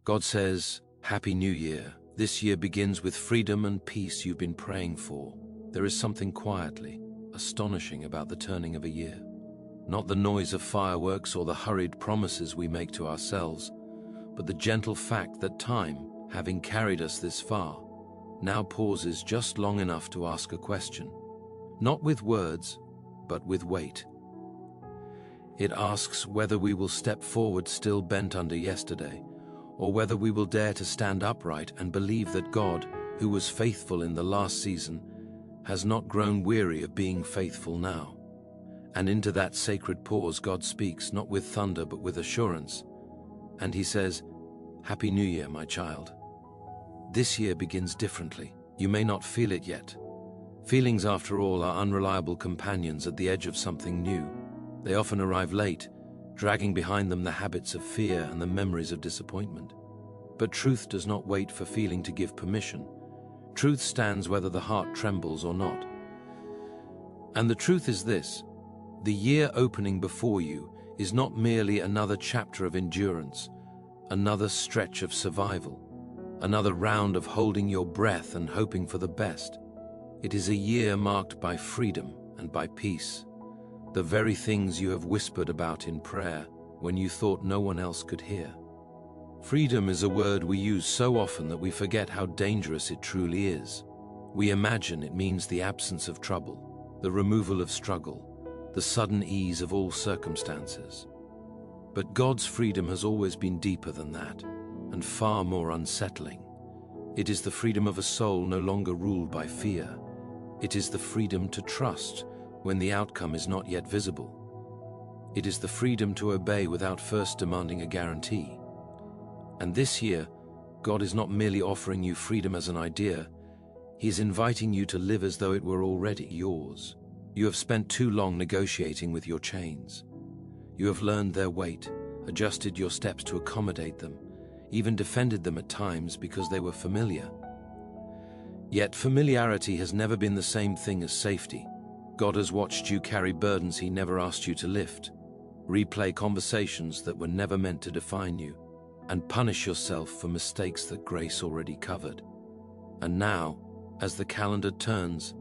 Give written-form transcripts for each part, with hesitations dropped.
God says, Happy New Year. This year begins with freedom and peace you've been praying for. There is something quietly astonishing about the turning of a year. Not the noise of fireworks or the hurried promises we make to ourselves, but the gentle fact that time, having carried us this far, now pauses just long enough to ask a question. Not with words, but with weight. It asks whether we will step forward still bent under yesterday, or whether we will dare to stand upright and believe that God, who was faithful in the last season, has not grown weary of being faithful now. And into that sacred pause God speaks, not with thunder but with assurance. And he says, Happy New Year, my child. This year begins differently. You may not feel it yet. Feelings, after all, are unreliable companions at the edge of something new. They often arrive late, dragging behind them the habits of fear and the memories of disappointment. But truth does not wait for feeling to give permission. Truth stands whether the heart trembles or not. And the truth is this: the year opening before you is not merely another chapter of endurance, another stretch of survival, another round of holding your breath and hoping for the best. It is a year marked by freedom and by peace, the very things you have whispered about in prayer when you thought no one else could hear. Freedom is a word we use so often that we forget how dangerous it truly is. We imagine it means the absence of trouble, the removal of struggle, the sudden ease of all circumstances. But God's freedom has always been deeper than that, and far more unsettling. It is the freedom of a soul no longer ruled by fear. It is the freedom to trust when the outcome is not yet visible. It is the freedom to obey without first demanding a guarantee. And this year, God is not merely offering you freedom as an idea. He is inviting you to live as though it were already yours. You have spent too long negotiating with your chains. You have learned their weight, adjusted your steps to accommodate them, even defended them at times because they were familiar. Yet familiarity has never been the same thing as safety. God has watched you carry burdens He never asked you to lift, replay conversations that were never meant to define you, and punish yourself for mistakes that grace already covered. And now, as the calendar turns,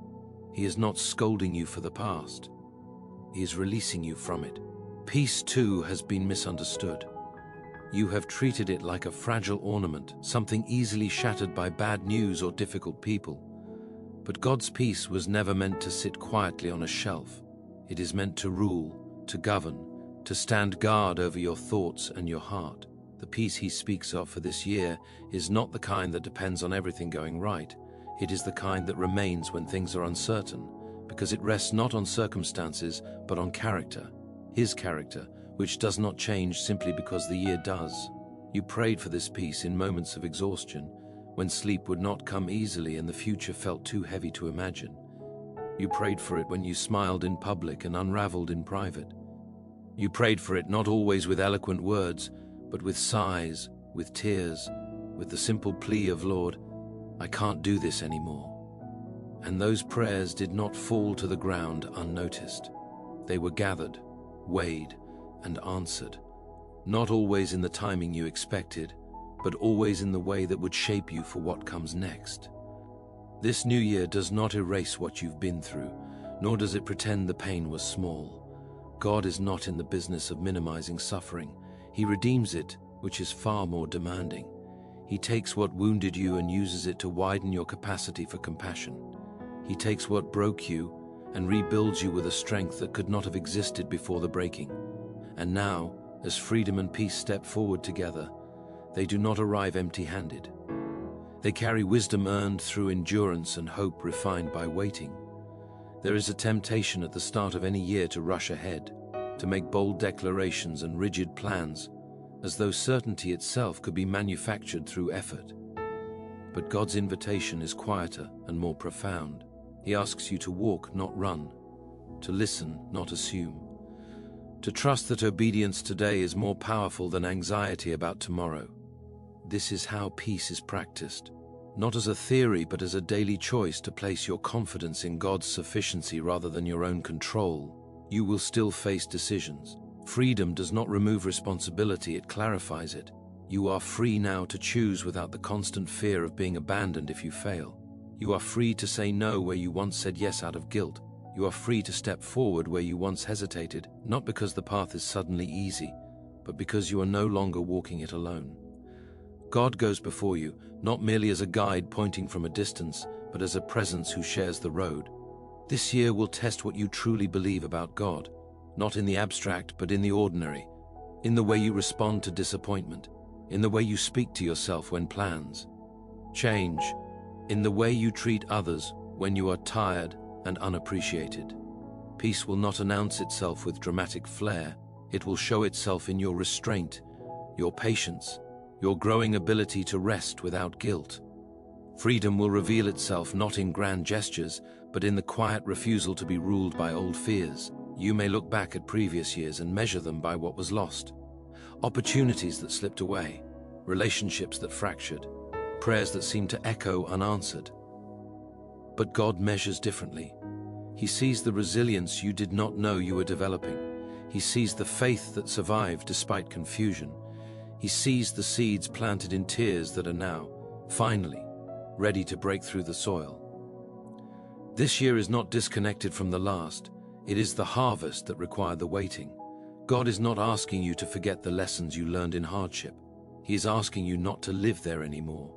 He is not scolding you for the past. He is releasing you from it. Peace, too, has been misunderstood. You have treated it like a fragile ornament, something easily shattered by bad news or difficult people. But God's peace was never meant to sit quietly on a shelf. It is meant to rule, to govern, to stand guard over your thoughts and your heart. The peace He speaks of for this year is not the kind that depends on everything going right. It is the kind that remains when things are uncertain, because it rests not on circumstances, but on character, His character, which does not change simply because the year does. You prayed for this peace in moments of exhaustion, when sleep would not come easily and the future felt too heavy to imagine. You prayed for it when you smiled in public and unraveled in private. You prayed for it not always with eloquent words, but with sighs, with tears, with the simple plea of, Lord, I can't do this anymore. And those prayers did not fall to the ground unnoticed. They were gathered, weighed, and answered, not always in the timing you expected, but always in the way that would shape you for what comes next. This new year does not erase what you've been through, nor does it pretend the pain was small. God is not in the business of minimizing suffering. He redeems it, which is far more demanding. He takes what wounded you and uses it to widen your capacity for compassion. He takes what broke you and rebuilds you with a strength that could not have existed before the breaking. And now, as freedom and peace step forward together, they do not arrive empty-handed. They carry wisdom earned through endurance and hope refined by waiting. There is a temptation at the start of any year to rush ahead, to make bold declarations and rigid plans, as though certainty itself could be manufactured through effort. But God's invitation is quieter and more profound. He asks you to walk, not run, to listen, not assume, to trust that obedience today is more powerful than anxiety about tomorrow. This is how peace is practiced, not as a theory but as a daily choice to place your confidence in God's sufficiency rather than your own control. You will still face decisions. Freedom does not remove responsibility, it clarifies it. You are free now to choose without the constant fear of being abandoned if you fail. You are free to say no where you once said yes out of guilt. You are free to step forward where you once hesitated, not because the path is suddenly easy, but because you are no longer walking it alone. God goes before you, not merely as a guide pointing from a distance, but as a presence who shares the road. This year will test what you truly believe about God, not in the abstract, but in the ordinary, in the way you respond to disappointment, in the way you speak to yourself when plans change, in the way you treat others when you are tired and unappreciated. Peace will not announce itself with dramatic flair. It will show itself in your restraint, your patience, your growing ability to rest without guilt. Freedom will reveal itself not in grand gestures, but in the quiet refusal to be ruled by old fears. You may look back at previous years and measure them by what was lost. Opportunities that slipped away, relationships that fractured, prayers that seemed to echo unanswered. But God measures differently. He sees the resilience you did not know you were developing. He sees the faith that survived despite confusion. He sees the seeds planted in tears that are now, finally, ready to break through the soil. This year is not disconnected from the last. It is the harvest that required the waiting. God is not asking you to forget the lessons you learned in hardship. He is asking you not to live there anymore.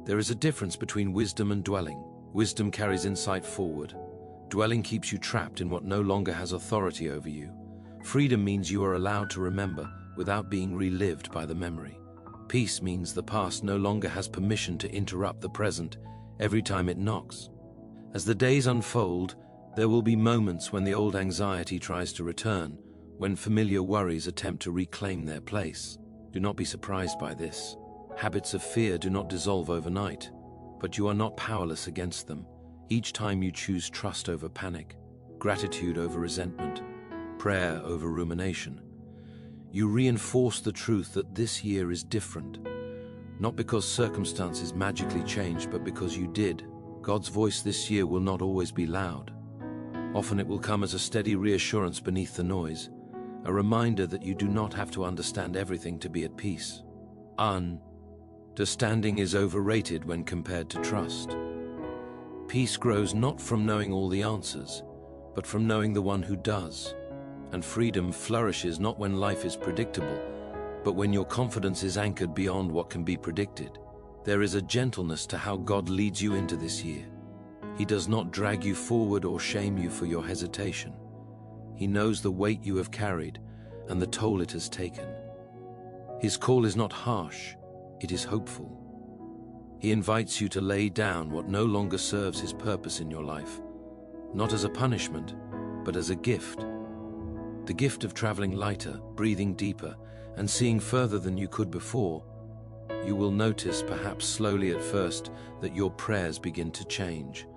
There is a difference between wisdom and dwelling. Wisdom carries insight forward. Dwelling keeps you trapped in what no longer has authority over you. Freedom means you are allowed to remember without being relived by the memory. Peace means the past no longer has permission to interrupt the present every time it knocks. As the days unfold, there will be moments when the old anxiety tries to return, when familiar worries attempt to reclaim their place. Do not be surprised by this. Habits of fear do not dissolve overnight, but you are not powerless against them. Each time you choose trust over panic, gratitude over resentment, prayer over rumination, you reinforce the truth that this year is different. Not because circumstances magically changed, but because you did. God's voice this year will not always be loud. Often it will come as a steady reassurance beneath the noise, a reminder that you do not have to understand everything to be at peace. Understanding is overrated when compared to trust. Peace grows not from knowing all the answers, but from knowing the one who does. And freedom flourishes not when life is predictable, but when your confidence is anchored beyond what can be predicted. There is a gentleness to how God leads you into this year. He does not drag you forward or shame you for your hesitation. He knows the weight you have carried and the toll it has taken. His call is not harsh, it is hopeful. He invites you to lay down what no longer serves his purpose in your life, not as a punishment, but as a gift. The gift of traveling lighter, breathing deeper, and seeing further than you could before. You will notice, perhaps slowly at first, that your prayers begin to change.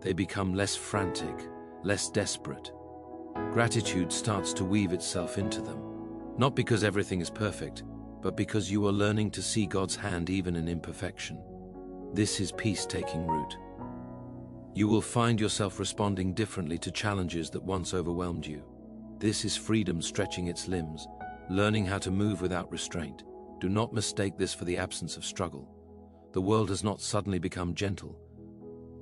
They become less frantic, less desperate. Gratitude starts to weave itself into them, not because everything is perfect, but because you are learning to see God's hand even in imperfection. This is peace taking root. You will find yourself responding differently to challenges that once overwhelmed you. This is freedom stretching its limbs, learning how to move without restraint. Do not mistake this for the absence of struggle. The world has not suddenly become gentle,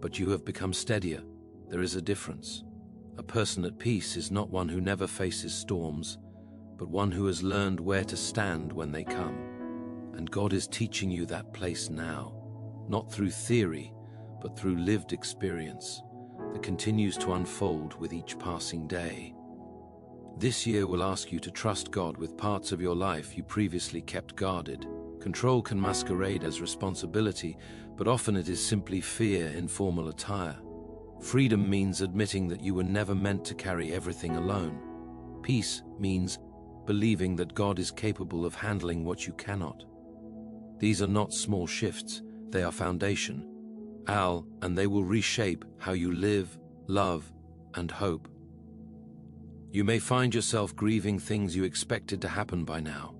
but you have become steadier. There is a difference. A person at peace is not one who never faces storms, but one who has learned where to stand when they come. And God is teaching you that place now, not through theory, but through lived experience that continues to unfold with each passing day. This year will ask you to trust God with parts of your life you previously kept guarded. Control can masquerade as responsibility, but often it is simply fear in formal attire. Freedom means admitting that you were never meant to carry everything alone. Peace means believing that God is capable of handling what you cannot. These are not small shifts, they are foundation. And they will reshape how you live, love, and hope. You may find yourself grieving things you expected to happen by now.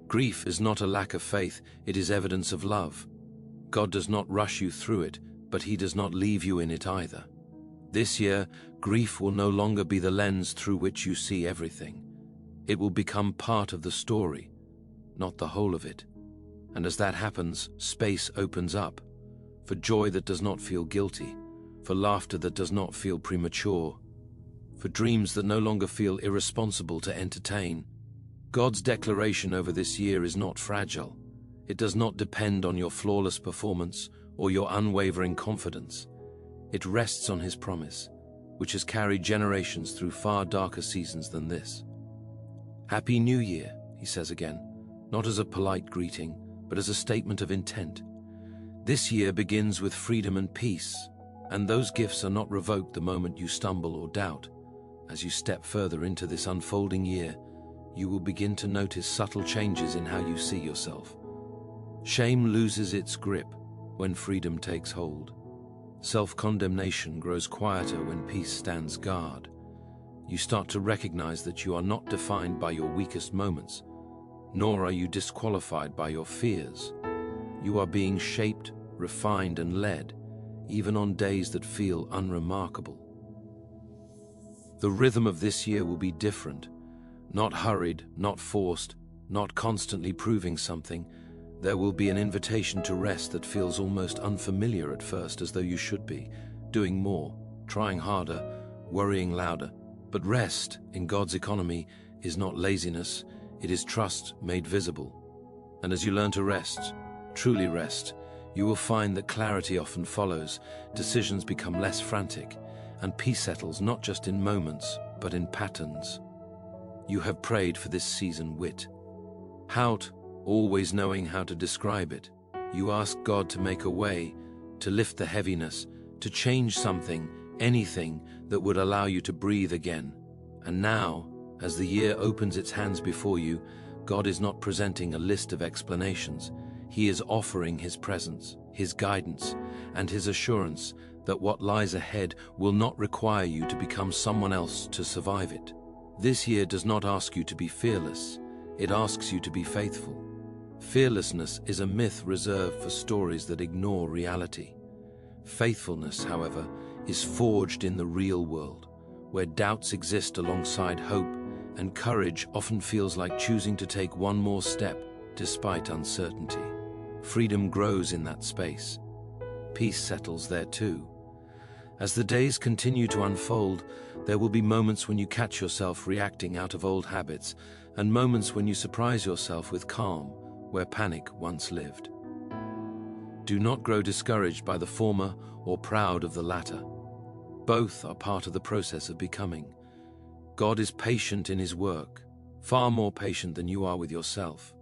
Grief is not a lack of faith, it is evidence of love. God does not rush you through it, but he does not leave you in it either. This year, grief will no longer be the lens through which you see everything. It will become part of the story, not the whole of it. And as that happens, space opens up for joy that does not feel guilty, for laughter that does not feel premature, for dreams that no longer feel irresponsible to entertain. God's declaration over this year is not fragile. It does not depend on your flawless performance or your unwavering confidence. It rests on His promise, which has carried generations through far darker seasons than this. Happy New Year, He says again, not as a polite greeting, but as a statement of intent. This year begins with freedom and peace, and those gifts are not revoked the moment you stumble or doubt. As you step further into this unfolding year, you will begin to notice subtle changes in how you see yourself. Shame loses its grip when freedom takes hold. Self-condemnation grows quieter when peace stands guard. You start to recognize that you are not defined by your weakest moments, nor are you disqualified by your fears. You are being shaped, refined, and led, even on days that feel unremarkable. The rhythm of this year will be different, not hurried, not forced, not constantly proving something. There will be an invitation to rest that feels almost unfamiliar at first, as though you should be doing more, trying harder, worrying louder. But rest, in God's economy, is not laziness, it is trust made visible. And as you learn to rest, truly rest, you will find that clarity often follows, decisions become less frantic, and peace settles not just in moments, but in patterns. You have prayed for this season wit. Hout, always knowing how to describe it. You ask God to make a way, to lift the heaviness, to change something, anything that would allow you to breathe again. And now, as the year opens its hands before you, God is not presenting a list of explanations. He is offering His presence, His guidance, and His assurance that what lies ahead will not require you to become someone else to survive it. This year does not ask you to be fearless. It asks you to be faithful. Fearlessness is a myth reserved for stories that ignore reality. Faithfulness, however, is forged in the real world, where doubts exist alongside hope, and courage often feels like choosing to take one more step despite uncertainty. Freedom grows in that space. Peace settles there too. As the days continue to unfold, there will be moments when you catch yourself reacting out of old habits, and moments when you surprise yourself with calm where panic once lived. Do not grow discouraged by the former or proud of the latter. Both are part of the process of becoming. God is patient in His work, far more patient than you are with yourself.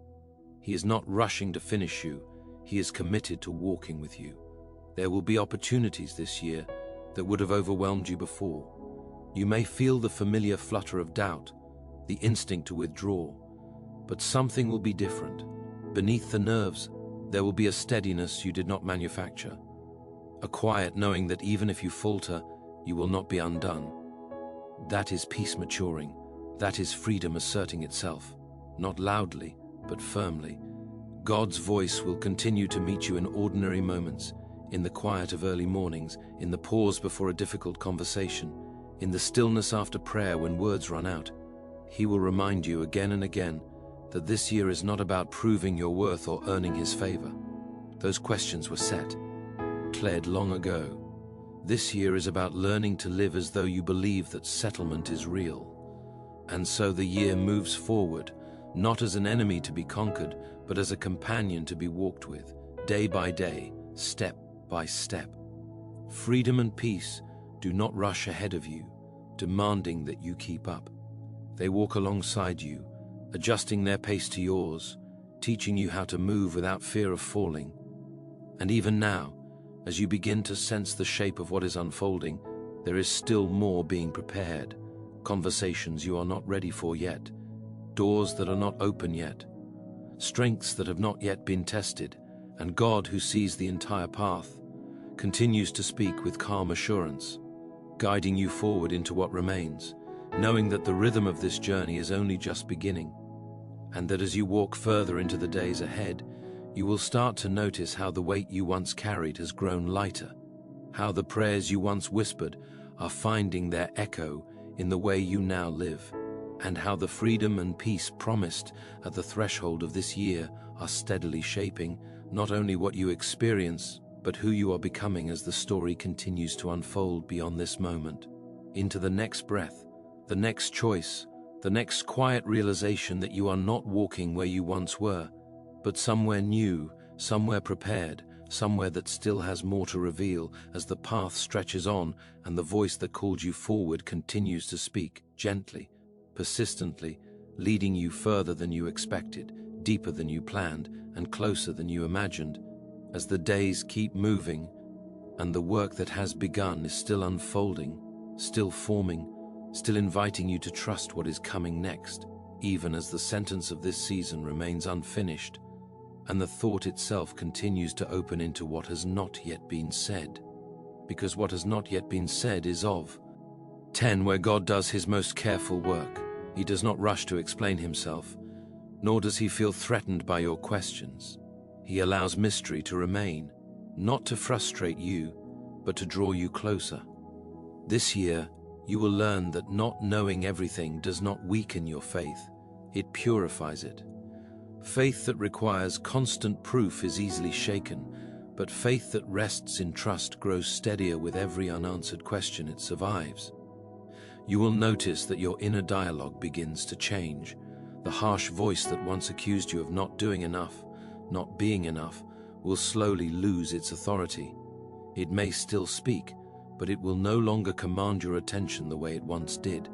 He is not rushing to finish you. He is committed to walking with you. There will be opportunities this year that would have overwhelmed you before. You may feel the familiar flutter of doubt, the instinct to withdraw, but something will be different. Beneath the nerves, there will be a steadiness you did not manufacture, a quiet knowing that even if you falter, you will not be undone. That is peace maturing. That is freedom asserting itself, not loudly, but firmly. God's voice will continue to meet you in ordinary moments, in the quiet of early mornings, in the pause before a difficult conversation, in the stillness after prayer when words run out. He will remind you again and again that this year is not about proving your worth or earning His favor. Those questions were set, cleared long ago. This year is about learning to live as though you believe that settlement is real. And so the year moves forward, not as an enemy to be conquered, but as a companion to be walked with, day by day, step by step. Freedom and peace do not rush ahead of you, demanding that you keep up. They walk alongside you, adjusting their pace to yours, teaching you how to move without fear of falling. And even now, as you begin to sense the shape of what is unfolding, there is still more being prepared, conversations you are not ready for yet, doors that are not open yet, strengths that have not yet been tested, and God, who sees the entire path, continues to speak with calm assurance, guiding you forward into what remains, knowing that the rhythm of this journey is only just beginning, and that as you walk further into the days ahead, you will start to notice how the weight you once carried has grown lighter, how the prayers you once whispered are finding their echo in the way you now live. and how the freedom and peace promised at the threshold of this year are steadily shaping not only what you experience, but who you are becoming as the story continues to unfold beyond this moment, into the next breath, the next choice, the next quiet realization that you are not walking where you once were, but somewhere new, somewhere prepared, somewhere that still has more to reveal as the path stretches on and the voice that called you forward continues to speak gently, persistently, leading you further than you expected, deeper than you planned, and closer than you imagined. As the days keep moving and the work that has begun is still unfolding, still forming, still inviting you to trust what is coming next, even as the sentence of this season remains unfinished and the thought itself continues to open into what has not yet been said. Because what has not yet been said is of 10, where God does his most careful work. He does not rush to explain himself, nor does he feel threatened by your questions. He allows mystery to remain, not to frustrate you, but to draw you closer. This year, you will learn that not knowing everything does not weaken your faith, it purifies it. Faith that requires constant proof is easily shaken, but faith that rests in trust grows steadier with every unanswered question it survives. You will notice that your inner dialogue begins to change. The harsh voice that once accused you of not doing enough, not being enough, will slowly lose its authority. It may still speak, but it will no longer command your attention the way it once did.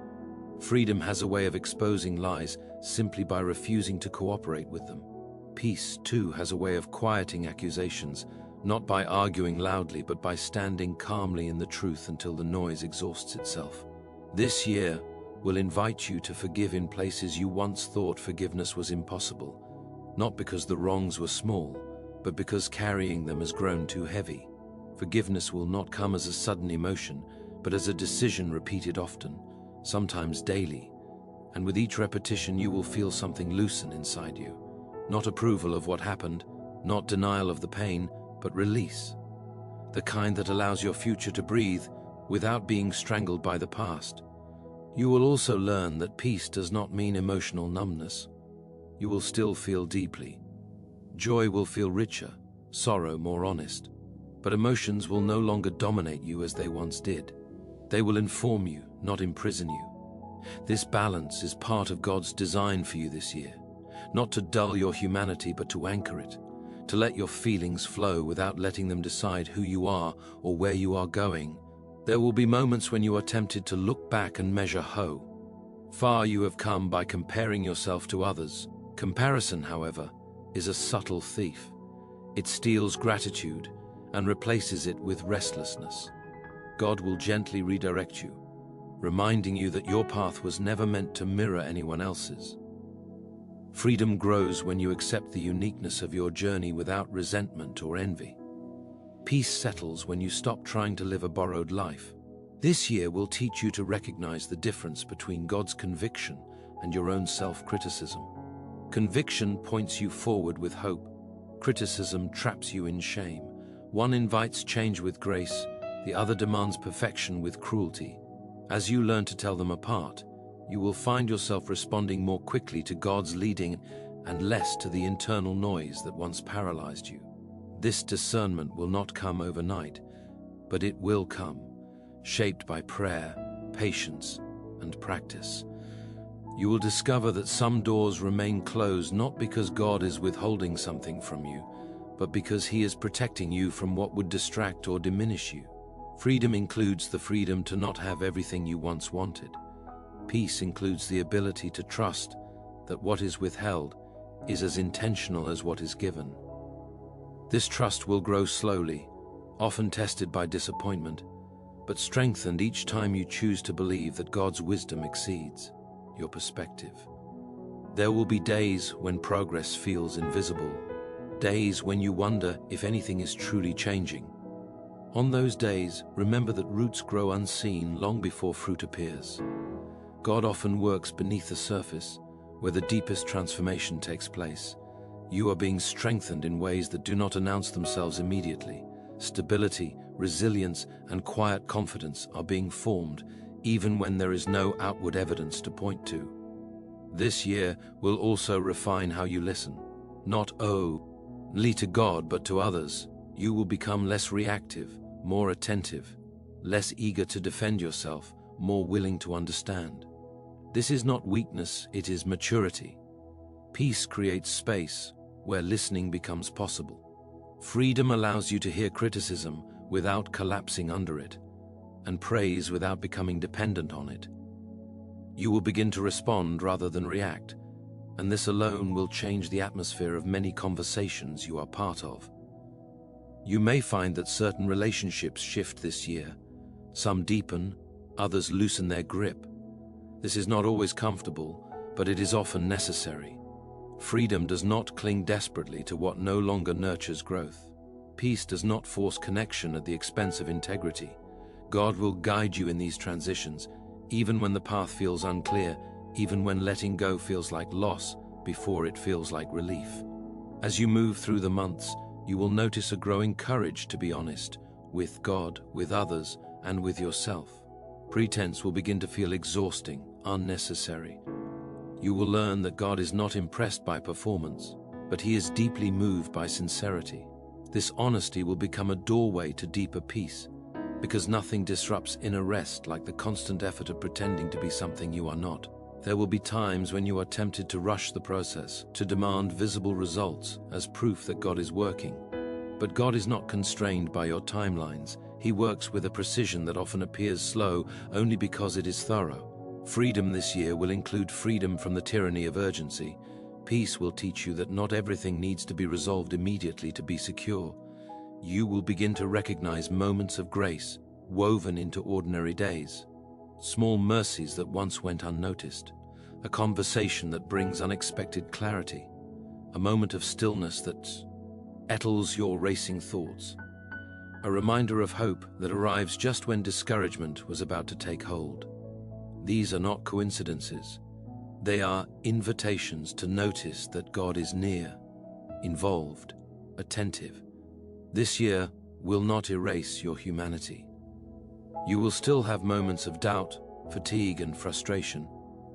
Freedom has a way of exposing lies simply by refusing to cooperate with them. Peace, too, has a way of quieting accusations, not by arguing loudly, but by standing calmly in the truth until the noise exhausts itself. This year will invite you to forgive in places you once thought forgiveness was impossible, not because the wrongs were small, but because carrying them has grown too heavy. Forgiveness will not come as a sudden emotion, but as a decision repeated often, sometimes daily, and with each repetition you will feel something loosen inside you. Not approval of what happened, not denial of the pain, but release. The kind that allows your future to breathe without being strangled by the past. You will also learn that peace does not mean emotional numbness. You will still feel deeply. Joy will feel richer, sorrow more honest, but emotions will no longer dominate you as they once did. They will inform you, not imprison you. This balance is part of God's design for you this year, not to dull your humanity but to anchor it, to let your feelings flow without letting them decide who you are or where you are going. There will be moments when you are tempted to look back and measure how far you have come by comparing yourself to others. Comparison, however, is a subtle thief. It steals gratitude and replaces it with restlessness. God will gently redirect you, reminding you that your path was never meant to mirror anyone else's. Freedom grows when you accept the uniqueness of your journey without resentment or envy. Peace settles when you stop trying to live a borrowed life. This year will teach you to recognize the difference between God's conviction and your own self-criticism. Conviction points you forward with hope. Criticism traps you in shame. One invites change with grace, the other demands perfection with cruelty. As you learn to tell them apart, you will find yourself responding more quickly to God's leading and less to the internal noise that once paralyzed you. This discernment will not come overnight, but it will come, shaped by prayer, patience, and practice. You will discover that some doors remain closed not because God is withholding something from you, but because He is protecting you from what would distract or diminish you. Freedom includes the freedom to not have everything you once wanted. Peace includes the ability to trust that what is withheld is as intentional as what is given. This trust will grow slowly, often tested by disappointment, but strengthened each time you choose to believe that God's wisdom exceeds your perspective. There will be days when progress feels invisible, days when you wonder if anything is truly changing. On those days, remember that roots grow unseen long before fruit appears. God often works beneath the surface, where the deepest transformation takes place. You are being strengthened in ways that do not announce themselves immediately. Stability, resilience, and quiet confidence are being formed, even when there is no outward evidence to point to. This year will also refine how you listen. Not only to God, but to others. You will become less reactive, more attentive, less eager to defend yourself, more willing to understand. This is not weakness, it is maturity. Peace creates space where listening becomes possible. Freedom allows you to hear criticism without collapsing under it, and praise without becoming dependent on it. You will begin to respond rather than react, and this alone will change the atmosphere of many conversations you are part of. You may find that certain relationships shift this year. Some deepen, others loosen their grip. This is not always comfortable, but it is often necessary. Freedom does not cling desperately to what no longer nurtures growth. Peace does not force connection at the expense of integrity. God will guide you in these transitions, even when the path feels unclear, even when letting go feels like loss before it feels like relief. As you move through the months, you will notice a growing courage to be honest with God, with others, and with yourself. Pretense will begin to feel exhausting, unnecessary. You will learn that God is not impressed by performance, but He is deeply moved by sincerity. This honesty will become a doorway to deeper peace, because nothing disrupts inner rest like the constant effort of pretending to be something you are not. There will be times when you are tempted to rush the process, to demand visible results as proof that God is working. But God is not constrained by your timelines. He works with a precision that often appears slow only because it is thorough. Freedom this year will include freedom from the tyranny of urgency. Peace will teach you that not everything needs to be resolved immediately to be secure. You will begin to recognize moments of grace woven into ordinary days. Small mercies that once went unnoticed, a conversation that brings unexpected clarity, a moment of stillness that settles your racing thoughts, a reminder of hope that arrives just when discouragement was about to take hold. These are not coincidences. They are invitations to notice that God is near, involved, attentive. This year will not erase your humanity. You will still have moments of doubt, fatigue, and frustration,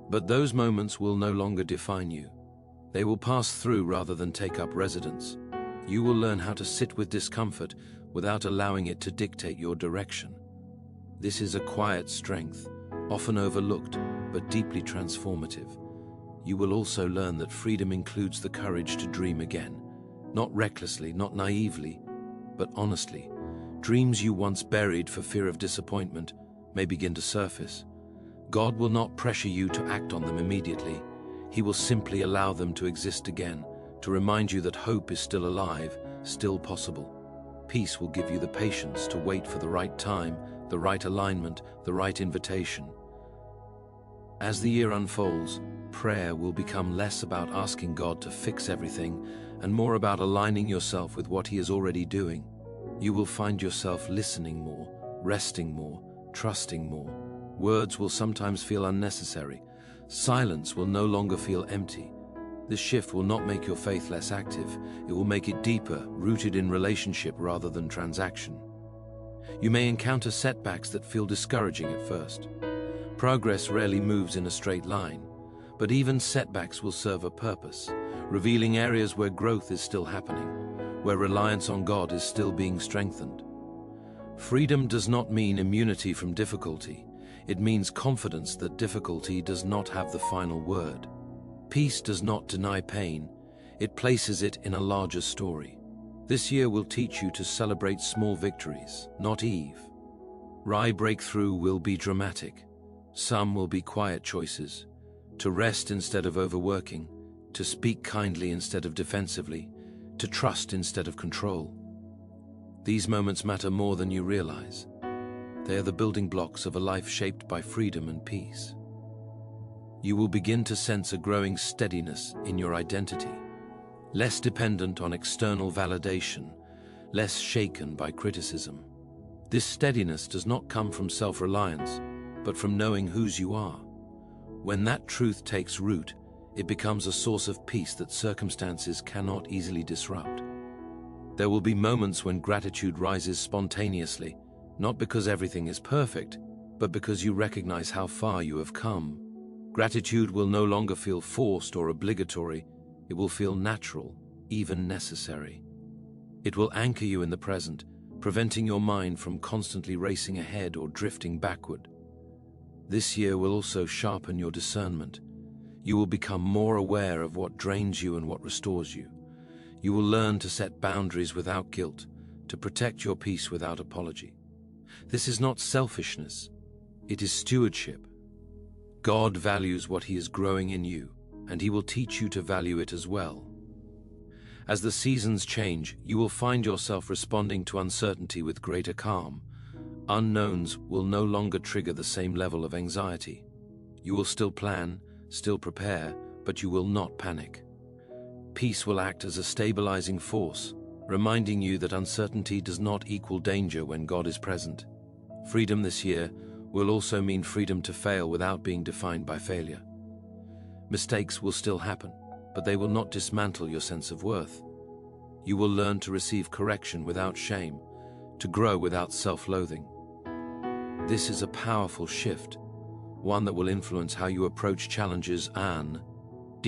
but those moments will no longer define you. They will pass through rather than take up residence. You will learn how to sit with discomfort without allowing it to dictate your direction. This is a quiet strength, often overlooked, but deeply transformative. You will also learn that freedom includes the courage to dream again, not recklessly, not naively, but honestly. Dreams you once buried for fear of disappointment may begin to surface. God will not pressure you to act on them immediately. He will simply allow them to exist again, to remind you that hope is still alive, still possible. Peace will give you the patience to wait for the right time, the right alignment, the right invitation. As the year unfolds, prayer will become less about asking God to fix everything and more about aligning yourself with what He is already doing. You will find yourself listening more, resting more, trusting more. Words will sometimes feel unnecessary. Silence will no longer feel empty. This shift will not make your faith less active. It will make it deeper, rooted in relationship rather than transaction. You may encounter setbacks that feel discouraging at first. Progress rarely moves in a straight line, but even setbacks will serve a purpose, revealing areas where growth is still happening, where reliance on God is still being strengthened. Freedom does not mean immunity from difficulty. It means confidence that difficulty does not have the final word. Peace does not deny pain. It places it in a larger story. This year will teach you to celebrate small victories, not Eve. Rye breakthrough will be dramatic. Some will be quiet choices. To rest instead of overworking, to speak kindly instead of defensively, to trust instead of control. These moments matter more than you realize. They are the building blocks of a life shaped by freedom and peace. You will begin to sense a growing steadiness in your identity, less dependent on external validation, less shaken by criticism. This steadiness does not come from self-reliance, but from knowing whose you are. When that truth takes root, it becomes a source of peace that circumstances cannot easily disrupt. There will be moments when gratitude rises spontaneously, not because everything is perfect, but because you recognize how far you have come. Gratitude will no longer feel forced or obligatory. It will feel natural, even necessary. It will anchor you in the present, preventing your mind from constantly racing ahead or drifting backward. This year will also sharpen your discernment. You will become more aware of what drains you and what restores you. You will learn to set boundaries without guilt, to protect your peace without apology. This is not selfishness, it is stewardship. God values what He is growing in you, and He will teach you to value it as well. As the seasons change, you will find yourself responding to uncertainty with greater calm. Unknowns will no longer trigger the same level of anxiety. You will still plan, still prepare, but you will not panic. Peace will act as a stabilizing force, reminding you that uncertainty does not equal danger when God is present. Freedom this year will also mean freedom to fail without being defined by failure. Mistakes will still happen, but they will not dismantle your sense of worth. You will learn to receive correction without shame, to grow without self-loathing. This is a powerful shift, one that will influence how you approach challenges and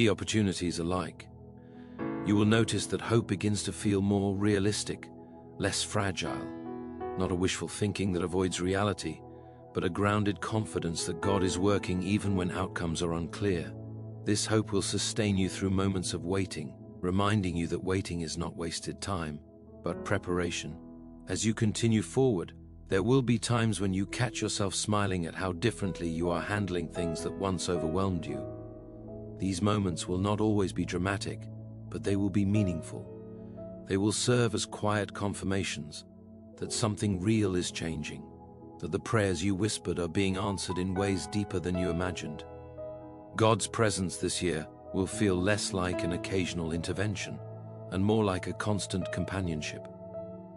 opportunities alike. You will notice that hope begins to feel more realistic, less fragile, not a wishful thinking that avoids reality, but a grounded confidence that God is working even when outcomes are unclear. This hope will sustain you through moments of waiting, reminding you that waiting is not wasted time, but preparation. As you continue forward, there will be times when you catch yourself smiling at how differently you are handling things that once overwhelmed you. These moments will not always be dramatic, but they will be meaningful. They will serve as quiet confirmations that something real is changing, that the prayers you whispered are being answered in ways deeper than you imagined. God's presence this year will feel less like an occasional intervention and more like a constant companionship.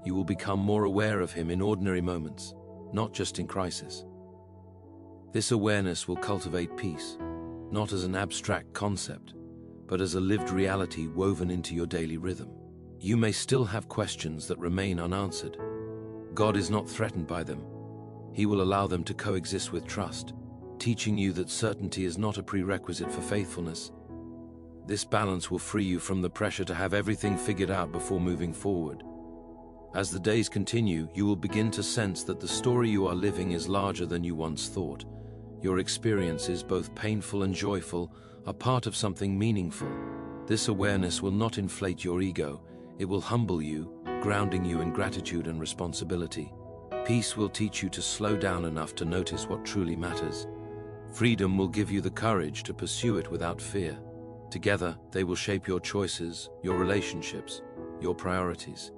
You will become more aware of Him in ordinary moments, not just in crisis. This awareness will cultivate peace, not as an abstract concept, but as a lived reality woven into your daily rhythm. You may still have questions that remain unanswered. God is not threatened by them. He will allow them to coexist with trust, teaching you that certainty is not a prerequisite for faithfulness. This balance will free you from the pressure to have everything figured out before moving forward. As the days continue, you will begin to sense that the story you are living is larger than you once thought. Your experiences, both painful and joyful, are part of something meaningful. This awareness will not inflate your ego. It will humble you, grounding you in gratitude and responsibility. Peace will teach you to slow down enough to notice what truly matters. Freedom will give you the courage to pursue it without fear. Together, they will shape your choices, your relationships, your priorities.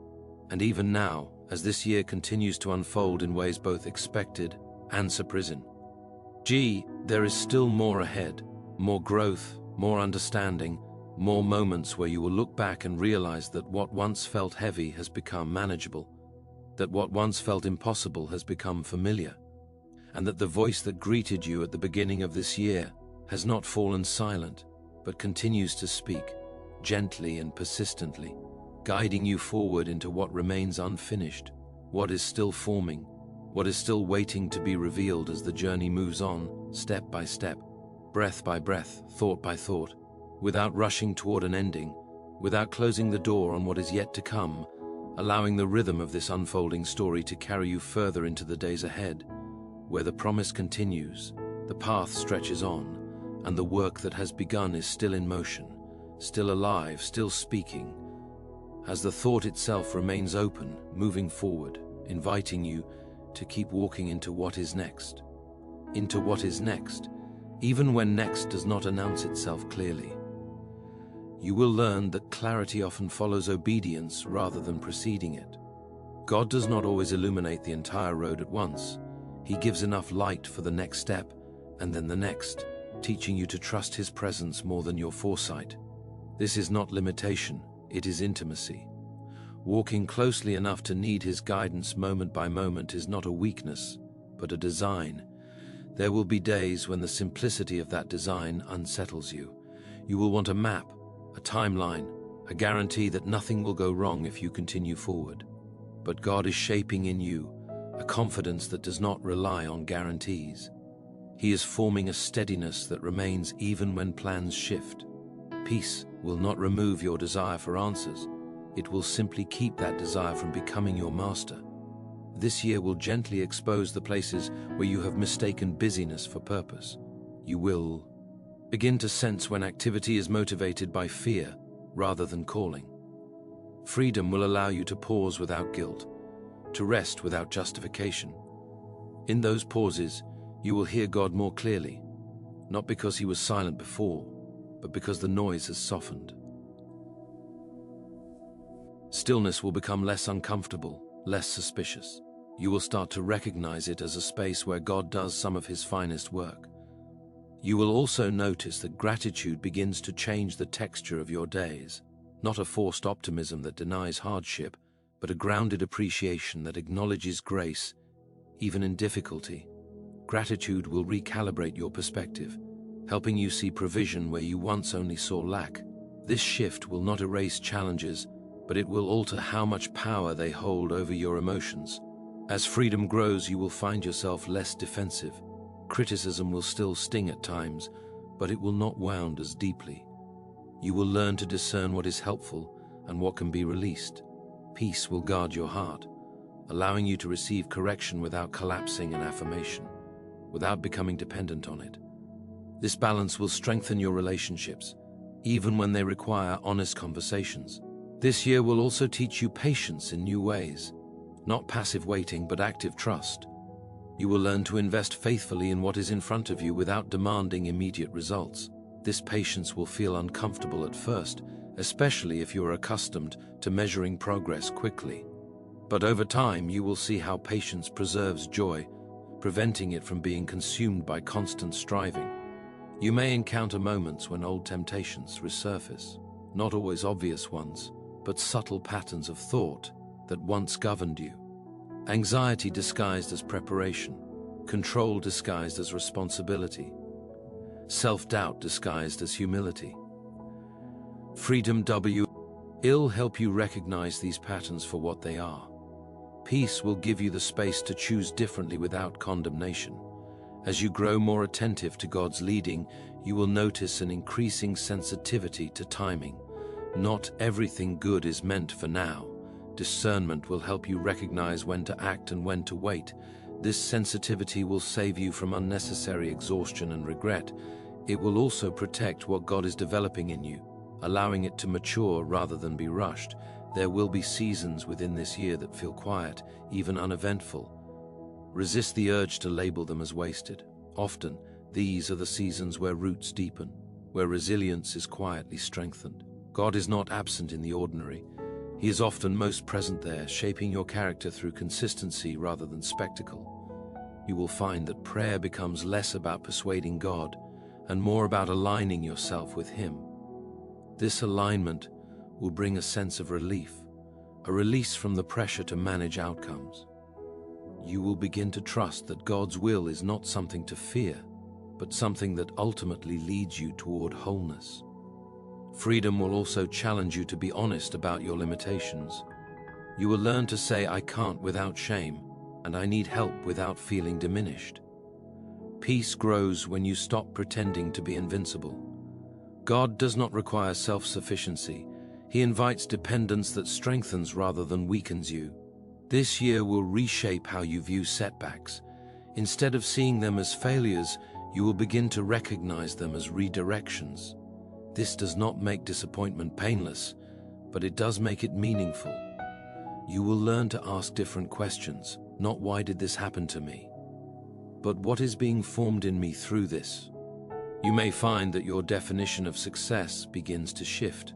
And even now, as this year continues to unfold in ways both expected and surprising, there is still more ahead, more growth, more understanding, more moments where you will look back and realize that what once felt heavy has become manageable, that what once felt impossible has become familiar, and that the voice that greeted you at the beginning of this year has not fallen silent, but continues to speak, gently and persistently, guiding you forward into what remains unfinished, what is still forming, what is still waiting to be revealed as the journey moves on, step by step, breath by breath, thought by thought, without rushing toward an ending, without closing the door on what is yet to come, allowing the rhythm of this unfolding story to carry you further into the days ahead, where the promise continues, the path stretches on, and the work that has begun is still in motion, still alive, still speaking, as the thought itself remains open, moving forward, inviting you to keep walking into what is next, even when next does not announce itself clearly. You will learn that clarity often follows obedience rather than preceding it. God does not always illuminate the entire road at once. He gives enough light for the next step, and then the next, teaching you to trust His presence more than your foresight. This is not limitation, it is intimacy. Walking closely enough to need His guidance moment by moment is not a weakness, but a design. There will be days when the simplicity of that design unsettles you. You will want a map, a timeline, a guarantee that nothing will go wrong if you continue forward. But God is shaping in you a confidence that does not rely on guarantees. He is forming a steadiness that remains even when plans shift. Peace will not remove your desire for answers. It will simply keep that desire from becoming your master. This year will gently expose the places where you have mistaken busyness for purpose. You will begin to sense when activity is motivated by fear rather than calling. Freedom will allow you to pause without guilt, to rest without justification. In those pauses, you will hear God more clearly, not because he was silent before, but because the noise has softened. Stillness will become less uncomfortable, less suspicious. You will start to recognize it as a space where God does some of his finest work. You will also notice that gratitude begins to change the texture of your days, not a forced optimism that denies hardship, but a grounded appreciation that acknowledges grace, even in difficulty. Gratitude will recalibrate your perspective, helping you see provision where you once only saw lack. This shift will not erase challenges, but it will alter how much power they hold over your emotions. As freedom grows, you will find yourself less defensive. Criticism will still sting at times, but it will not wound as deeply. You will learn to discern what is helpful and what can be released. Peace will guard your heart, allowing you to receive correction without collapsing an affirmation, without becoming dependent on it. This balance will strengthen your relationships, even when they require honest conversations. This year will also teach you patience in new ways, not passive waiting but active trust. You will learn to invest faithfully in what is in front of you without demanding immediate results. This patience will feel uncomfortable at first, especially if you are accustomed to measuring progress quickly. But over time, you will see how patience preserves joy, preventing it from being consumed by constant striving. You may encounter moments when old temptations resurface, not always obvious ones, but subtle patterns of thought that once governed you. Anxiety disguised as preparation, control disguised as responsibility, self-doubt disguised as humility. Freedom will help you recognize these patterns for what they are. Peace will give you the space to choose differently without condemnation. As you grow more attentive to God's leading, you will notice an increasing sensitivity to timing. Not everything good is meant for now. Discernment will help you recognize when to act and when to wait. This sensitivity will save you from unnecessary exhaustion and regret. It will also protect what God is developing in you, allowing it to mature rather than be rushed. There will be seasons within this year that feel quiet, even uneventful. Resist the urge to label them as wasted. Often, these are the seasons where roots deepen, where resilience is quietly strengthened. God is not absent in the ordinary. He is often most present there, shaping your character through consistency rather than spectacle. You will find that prayer becomes less about persuading God and more about aligning yourself with Him. This alignment will bring a sense of relief, a release from the pressure to manage outcomes. You will begin to trust that God's will is not something to fear, but something that ultimately leads you toward wholeness. Freedom will also challenge you to be honest about your limitations. You will learn to say, "I can't" without shame, and "I need help" without feeling diminished. Peace grows when you stop pretending to be invincible. God does not require self-sufficiency. He invites dependence that strengthens rather than weakens you. This year will reshape how you view setbacks. Instead of seeing them as failures, you will begin to recognize them as redirections. This does not make disappointment painless, but it does make it meaningful. You will learn to ask different questions, not "Why did this happen to me?" but "What is being formed in me through this?" You may find that your definition of success begins to shift.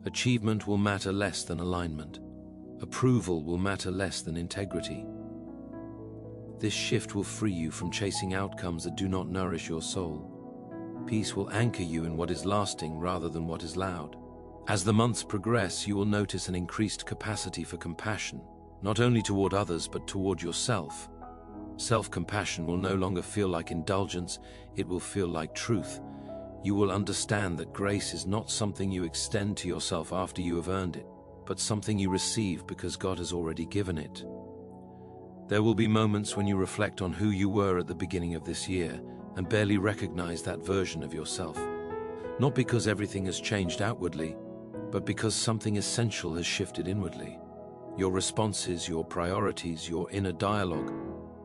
Achievement will matter less than alignment. Approval will matter less than integrity. This shift will free you from chasing outcomes that do not nourish your soul. Peace will anchor you in what is lasting rather than what is loud. As the months progress, you will notice an increased capacity for compassion, not only toward others but toward yourself. Self-compassion will no longer feel like indulgence, it will feel like truth. You will understand that grace is not something you extend to yourself after you have earned it, but something you receive because God has already given it. There will be moments when you reflect on who you were at the beginning of this year, and barely recognize that version of yourself. Not because everything has changed outwardly, but because something essential has shifted inwardly. Your responses, your priorities, your inner dialogue,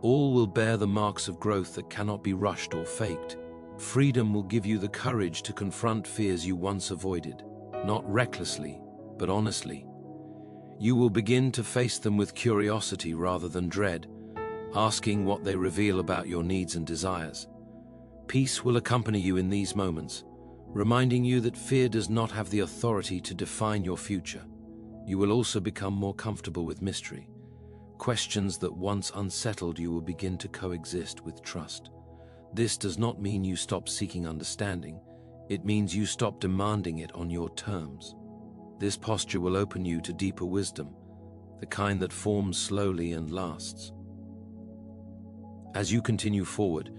all will bear the marks of growth that cannot be rushed or faked. Freedom will give you the courage to confront fears you once avoided, not recklessly, but honestly. You will begin to face them with curiosity rather than dread, asking what they reveal about your needs and desires. Peace will accompany you in these moments, reminding you that fear does not have the authority to define your future. You will also become more comfortable with mystery. Questions that once unsettled you will begin to coexist with trust. This does not mean you stop seeking understanding. It means you stop demanding it on your terms. This posture will open you to deeper wisdom, the kind that forms slowly and lasts. As you continue forward,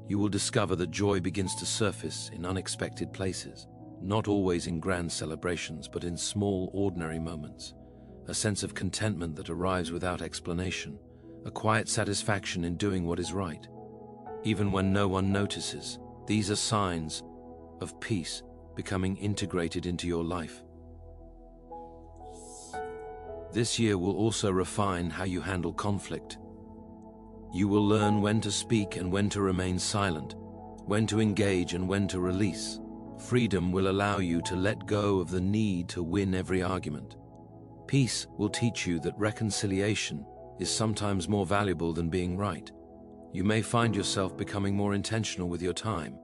you will discover that joy begins to surface in unexpected places, not always in grand celebrations, but in small, ordinary moments. A sense of contentment that arrives without explanation, a quiet satisfaction in doing what is right. Even when no one notices, these are signs of peace becoming integrated into your life. This year will also refine how you handle conflict. You will learn when to speak and when to remain silent, when to engage and when to release. Freedom will allow you to let go of the need to win every argument. Peace will teach you that reconciliation is sometimes more valuable than being right. You may find yourself becoming more intentional with your time,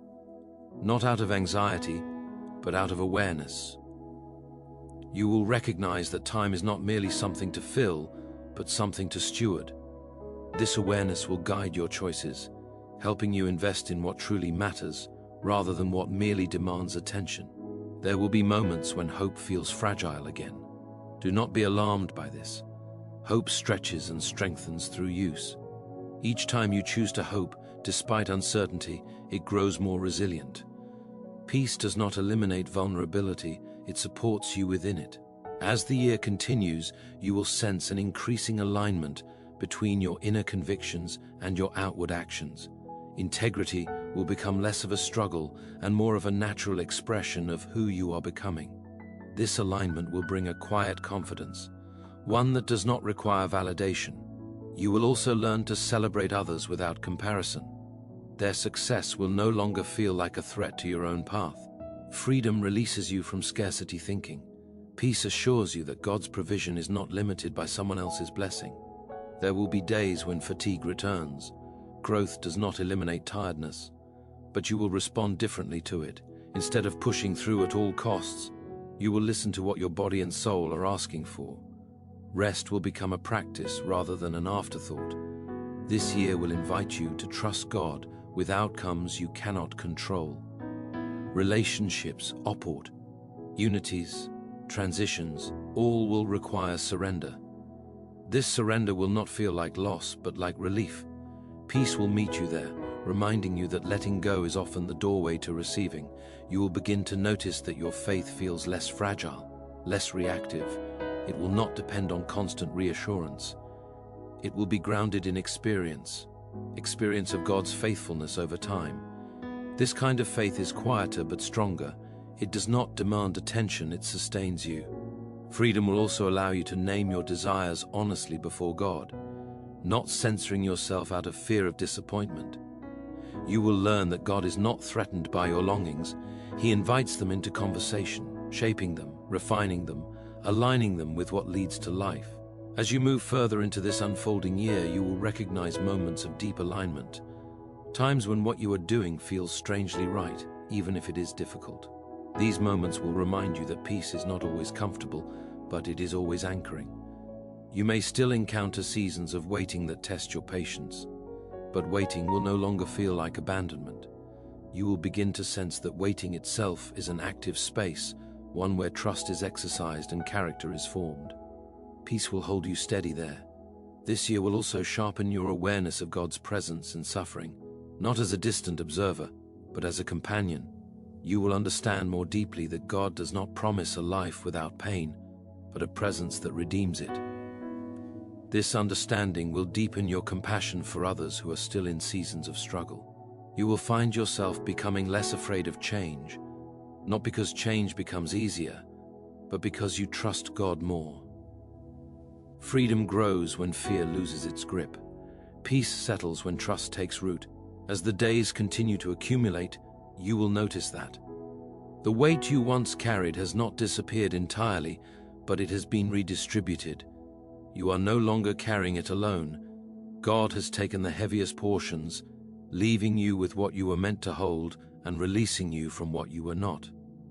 not out of anxiety, but out of awareness. You will recognize that time is not merely something to fill, but something to steward. This awareness will guide your choices, helping you invest in what truly matters rather than what merely demands attention. There will be moments when hope feels fragile again. Do not be alarmed by this. Hope stretches and strengthens through use. Each time you choose to hope, despite uncertainty, it grows more resilient. Peace does not eliminate vulnerability, it supports you within it. As the year continues, you will sense an increasing alignment between your inner convictions and your outward actions. Integrity will become less of a struggle and more of a natural expression of who you are becoming. This alignment will bring a quiet confidence, one that does not require validation. You will also learn to celebrate others without comparison. Their success will no longer feel like a threat to your own path. Freedom releases you from scarcity thinking. Peace assures you that God's provision is not limited by someone else's blessing. There will be days when fatigue returns. Growth does not eliminate tiredness, but you will respond differently to it. Instead of pushing through at all costs, you will listen to what your body and soul are asking for. Rest will become a practice rather than an afterthought. This year will invite you to trust God with outcomes you cannot control. Relationships, unities, transitions, all will require surrender. This surrender will not feel like loss, but like relief. Peace will meet you there, reminding you that letting go is often the doorway to receiving. You will begin to notice that your faith feels less fragile, less reactive. It will not depend on constant reassurance. It will be grounded in experience of God's faithfulness over time. This kind of faith is quieter but stronger. It does not demand attention, it sustains you. Freedom will also allow you to name your desires honestly before God, not censoring yourself out of fear of disappointment. You will learn that God is not threatened by your longings. He invites them into conversation, shaping them, refining them, aligning them with what leads to life. As you move further into this unfolding year, you will recognize moments of deep alignment, times when what you are doing feels strangely right, even if it is difficult. These moments will remind you that peace is not always comfortable, but it is always anchoring. You may still encounter seasons of waiting that test your patience, but waiting will no longer feel like abandonment. You will begin to sense that waiting itself is an active space, one where trust is exercised and character is formed. Peace will hold you steady there. This year will also sharpen your awareness of God's presence in suffering, not as a distant observer, but as a companion. You will understand more deeply that God does not promise a life without pain, but a presence that redeems it. This understanding will deepen your compassion for others who are still in seasons of struggle. You will find yourself becoming less afraid of change, not because change becomes easier, but because you trust God more. Freedom grows when fear loses its grip. Peace settles when trust takes root. As the days continue to accumulate, you will notice that the weight you once carried has not disappeared entirely, but it has been redistributed. You are no longer carrying it alone. God has taken the heaviest portions, leaving you with what you were meant to hold and releasing you from what you were not.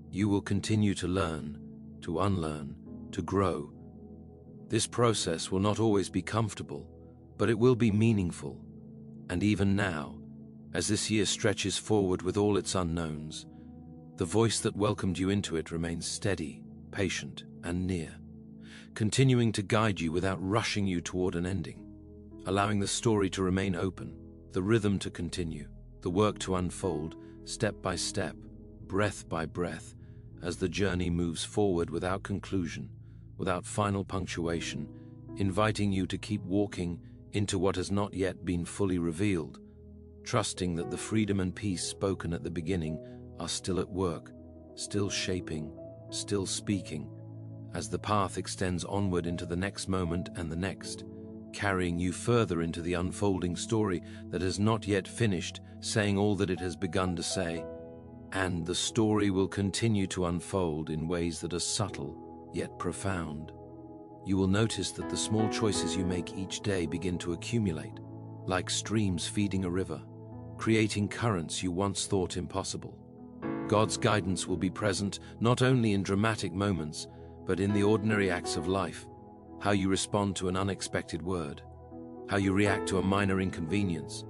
You will continue to learn, to unlearn, to grow. This process will not always be comfortable, but it will be meaningful. And even now, as this year stretches forward with all its unknowns, the voice that welcomed you into it remains steady, patient, and near, continuing to guide you without rushing you toward an ending, allowing the story to remain open, the rhythm to continue, the work to unfold, step by step, breath by breath, as the journey moves forward without conclusion, without final punctuation, inviting you to keep walking into what has not yet been fully revealed, trusting that the freedom and peace spoken at the beginning are still at work, still shaping, still speaking, as the path extends onward into the next moment and the next, carrying you further into the unfolding story that has not yet finished saying all that it has begun to say. And the story will continue to unfold in ways that are subtle, yet profound. You will notice that the small choices you make each day begin to accumulate, like streams feeding a river, creating currents you once thought impossible. God's guidance will be present not only in dramatic moments, but in the ordinary acts of life, how you respond to an unexpected word, how you react to a minor inconvenience,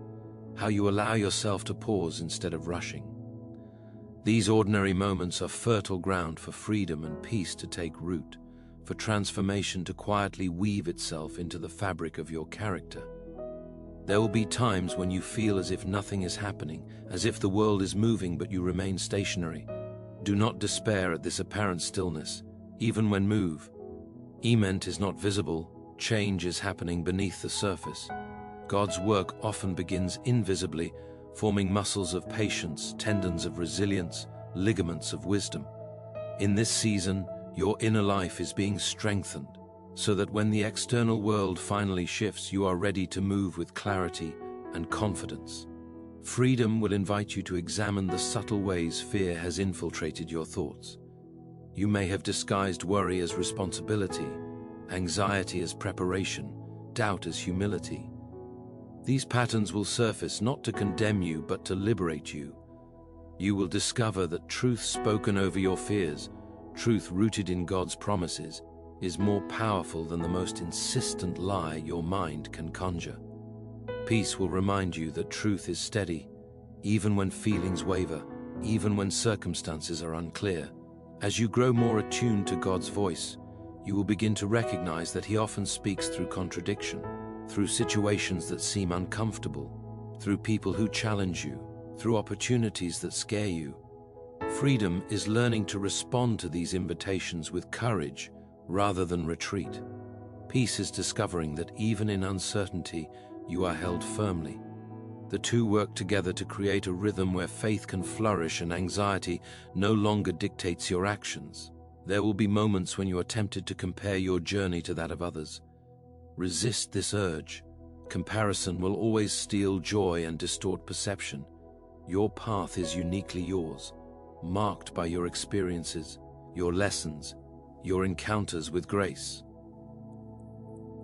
how you allow yourself to pause instead of rushing. These ordinary moments are fertile ground for freedom and peace to take root, for transformation to quietly weave itself into the fabric of your character. There will be times when you feel as if nothing is happening, as if the world is moving but you remain stationary. Do not despair at this apparent stillness, even when movement is not visible, change is happening beneath the surface. God's work often begins invisibly, forming muscles of patience, tendons of resilience, ligaments of wisdom. In this season, your inner life is being strengthened, so that when the external world finally shifts, you are ready to move with clarity and confidence. Freedom will invite you to examine the subtle ways fear has infiltrated your thoughts. You may have disguised worry as responsibility, anxiety as preparation, doubt as humility. These patterns will surface not to condemn you, but to liberate you. You will discover that truth spoken over your fears, truth rooted in God's promises, is more powerful than the most insistent lie your mind can conjure. Peace will remind you that truth is steady, even when feelings waver, even when circumstances are unclear. As you grow more attuned to God's voice, you will begin to recognize that He often speaks through contradiction, through situations that seem uncomfortable, through people who challenge you, through opportunities that scare you. Freedom is learning to respond to these invitations with courage rather than retreat. Peace is discovering that even in uncertainty, you are held firmly. The two work together to create a rhythm where faith can flourish and anxiety no longer dictates your actions. There will be moments when you are tempted to compare your journey to that of others. Resist this urge. Comparison will always steal joy and distort perception. Your path is uniquely yours, marked by your experiences, your lessons, your encounters with grace.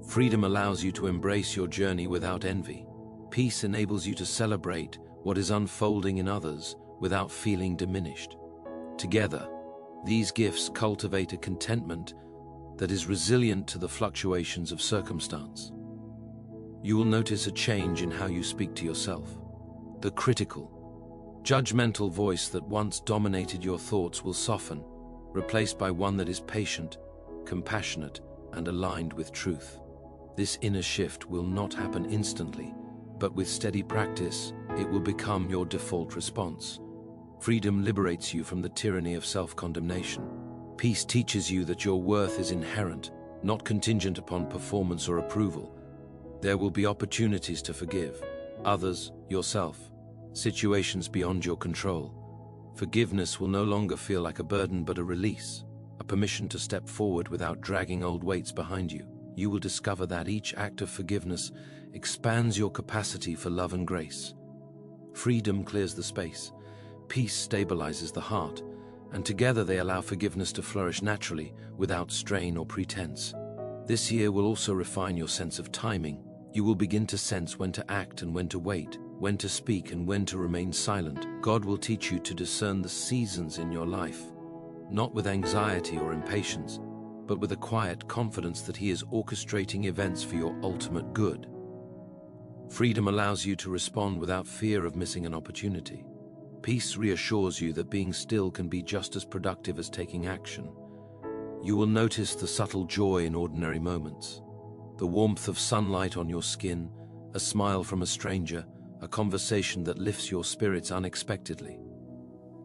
Freedom allows you to embrace your journey without envy. Peace enables you to celebrate what is unfolding in others without feeling diminished. Together, these gifts cultivate a contentment that is resilient to the fluctuations of circumstance. You will notice a change in how you speak to yourself. The critical, judgmental voice that once dominated your thoughts will soften, replaced by one that is patient, compassionate, and aligned with truth. This inner shift will not happen instantly, but with steady practice, it will become your default response. Freedom liberates you from the tyranny of self-condemnation. Peace teaches you that your worth is inherent, not contingent upon performance or approval. There will be opportunities to forgive others, yourself. situations beyond your control. Forgiveness will no longer feel like a burden but a release, a permission to step forward without dragging old weights behind you. You will discover that each act of forgiveness expands your capacity for love and grace. Freedom clears the space, peace stabilizes the heart, and together they allow forgiveness to flourish naturally without strain or pretense. This year will also refine your sense of timing. You will begin to sense when to act and when to wait, when to speak and when to remain silent. God will teach you to discern the seasons in your life, not with anxiety or impatience, but with a quiet confidence that He is orchestrating events for your ultimate good. Freedom allows you to respond without fear of missing an opportunity. Peace reassures you that being still can be just as productive as taking action. You will notice the subtle joy in ordinary moments. The warmth of sunlight on your skin, a smile from a stranger, a conversation that lifts your spirits unexpectedly.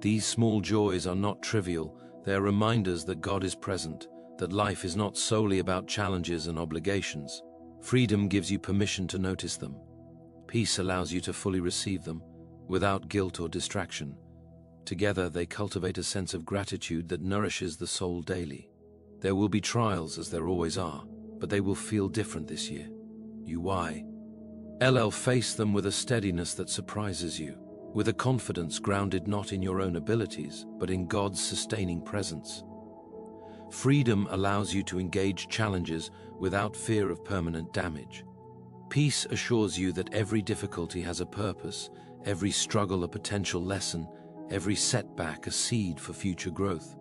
These small joys are not trivial. They are reminders that God is present, that life is not solely about challenges and obligations. Freedom gives you permission to notice them. Peace allows you to fully receive them, without guilt or distraction. Together they cultivate a sense of gratitude that nourishes the soul daily. There will be trials, as there always are, but they will feel different this year. You face them with a steadiness that surprises you, with a confidence grounded not in your own abilities, but in God's sustaining presence. Freedom allows you to engage challenges without fear of permanent damage. Peace assures you that every difficulty has a purpose, every struggle a potential lesson, every setback a seed for future growth.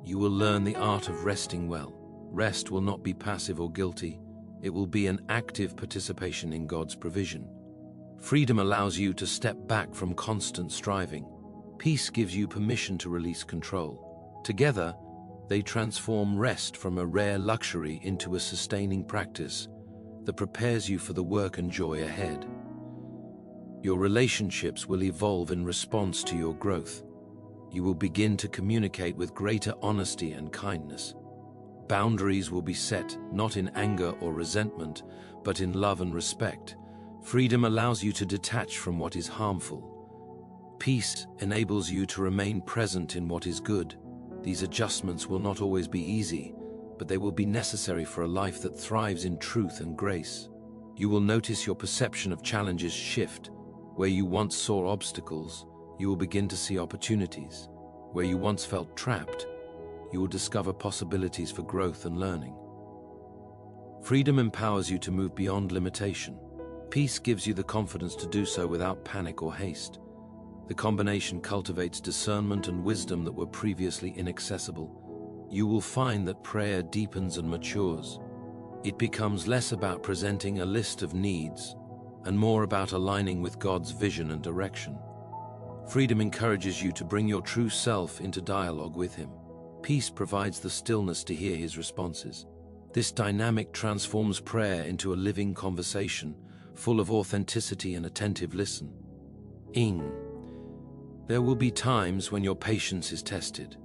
You will learn the art of resting well. Rest will not be passive or guilty. It will be an active participation in God's provision. Freedom allows you to step back from constant striving. Peace gives you permission to release control. Together, they transform rest from a rare luxury into a sustaining practice that prepares you for the work and joy ahead. Your relationships will evolve in response to your growth. You will begin to communicate with greater honesty and kindness. Boundaries will be set not in anger or resentment, but in love and respect. Freedom allows you to detach from what is harmful. Peace enables you to remain present in what is good. These adjustments will not always be easy, but they will be necessary for a life that thrives in truth and grace. You will notice your perception of challenges shift. Where you once saw obstacles, you will begin to see opportunities. Where you once felt trapped, you will discover possibilities for growth and learning. Freedom empowers you to move beyond limitation. Peace gives you the confidence to do so without panic or haste. The combination cultivates discernment and wisdom that were previously inaccessible. You will find that prayer deepens and matures. It becomes less about presenting a list of needs and more about aligning with God's vision and direction. Freedom encourages you to bring your true self into dialogue with Him. Peace provides the stillness to hear His responses. This dynamic transforms prayer into a living conversation, full of authenticity and attentive listen. There will be times when your patience is tested.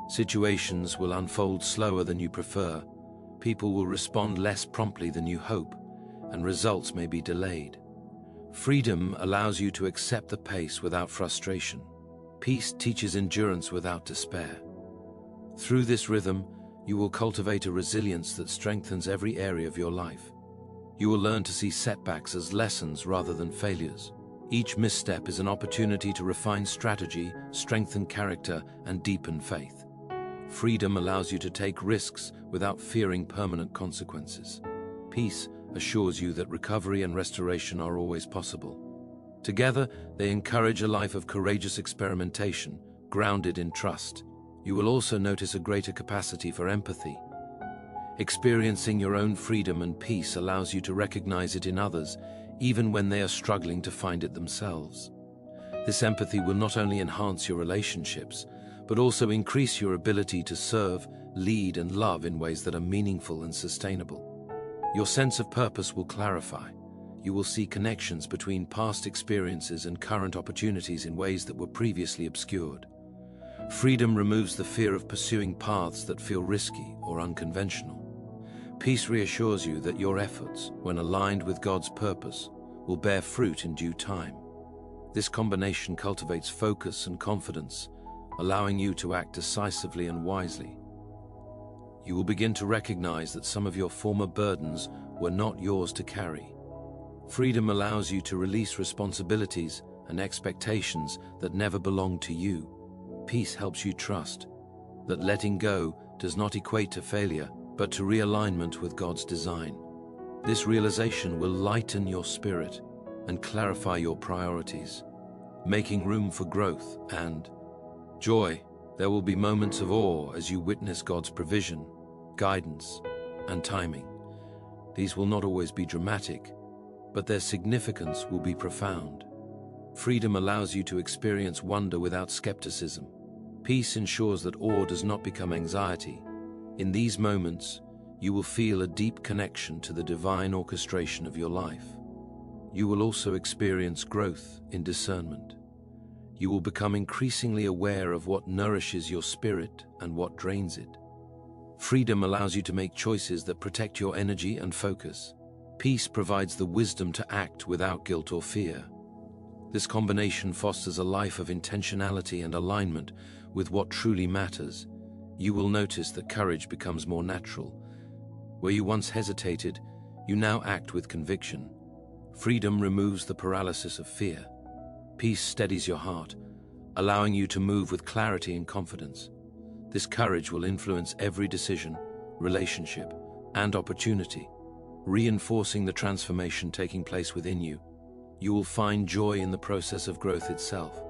Situations will unfold slower than you prefer. People will respond less promptly than you hope, and results may be delayed. Freedom allows you to accept the pace without frustration. Peace teaches endurance without despair. Through this rhythm, you will cultivate a resilience that strengthens every area of your life. You will learn to see setbacks as lessons rather than failures. Each misstep is an opportunity to refine strategy, strengthen character, and deepen faith. Freedom allows you to take risks without fearing permanent consequences. Peace assures you that recovery and restoration are always possible. Together, they encourage a life of courageous experimentation, grounded in trust. You will also notice a greater capacity for empathy. Experiencing your own freedom and peace allows you to recognize it in others, even when they are struggling to find it themselves. This empathy will not only enhance your relationships, but also increase your ability to serve, lead, and love in ways that are meaningful and sustainable. Your sense of purpose will clarify. You will see connections between past experiences and current opportunities in ways that were previously obscured. Freedom removes the fear of pursuing paths that feel risky or unconventional. Peace reassures you that your efforts, when aligned with God's purpose, will bear fruit in due time. This combination cultivates focus and confidence, allowing you to act decisively and wisely. You will begin to recognize that some of your former burdens were not yours to carry. Freedom allows you to release responsibilities and expectations that never belonged to you. Peace helps you trust that letting go does not equate to failure, but to realignment with God's design. This realization will lighten your spirit and clarify your priorities, making room for growth and joy. There will be moments of awe as you witness God's provision, guidance, and timing. These will not always be dramatic, but their significance will be profound. Freedom allows you to experience wonder without skepticism. Peace ensures that awe does not become anxiety. In these moments, you will feel a deep connection to the divine orchestration of your life. You will also experience growth in discernment. You will become increasingly aware of what nourishes your spirit and what drains it. Freedom allows you to make choices that protect your energy and focus. Peace provides the wisdom to act without guilt or fear. This combination fosters a life of intentionality and alignment with what truly matters. You will notice that courage becomes more natural. Where you once hesitated, you now act with conviction. Freedom removes the paralysis of fear. Peace steadies your heart, allowing you to move with clarity and confidence. This courage will influence every decision, relationship, and opportunity, reinforcing the transformation taking place within you. You will find joy in the process of growth itself.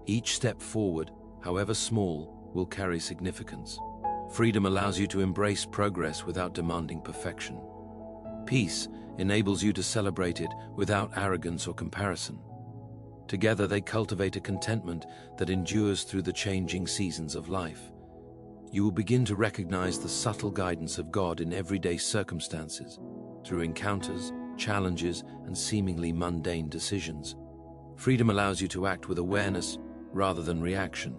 Each step forward, however small, will carry significance. Freedom allows you to embrace progress without demanding perfection. Peace enables you to celebrate it without arrogance or comparison. Together they cultivate a contentment that endures through the changing seasons of life. You will begin to recognize the subtle guidance of God in everyday circumstances, through encounters, challenges, and seemingly mundane decisions. Freedom allows you to act with awareness rather than reaction.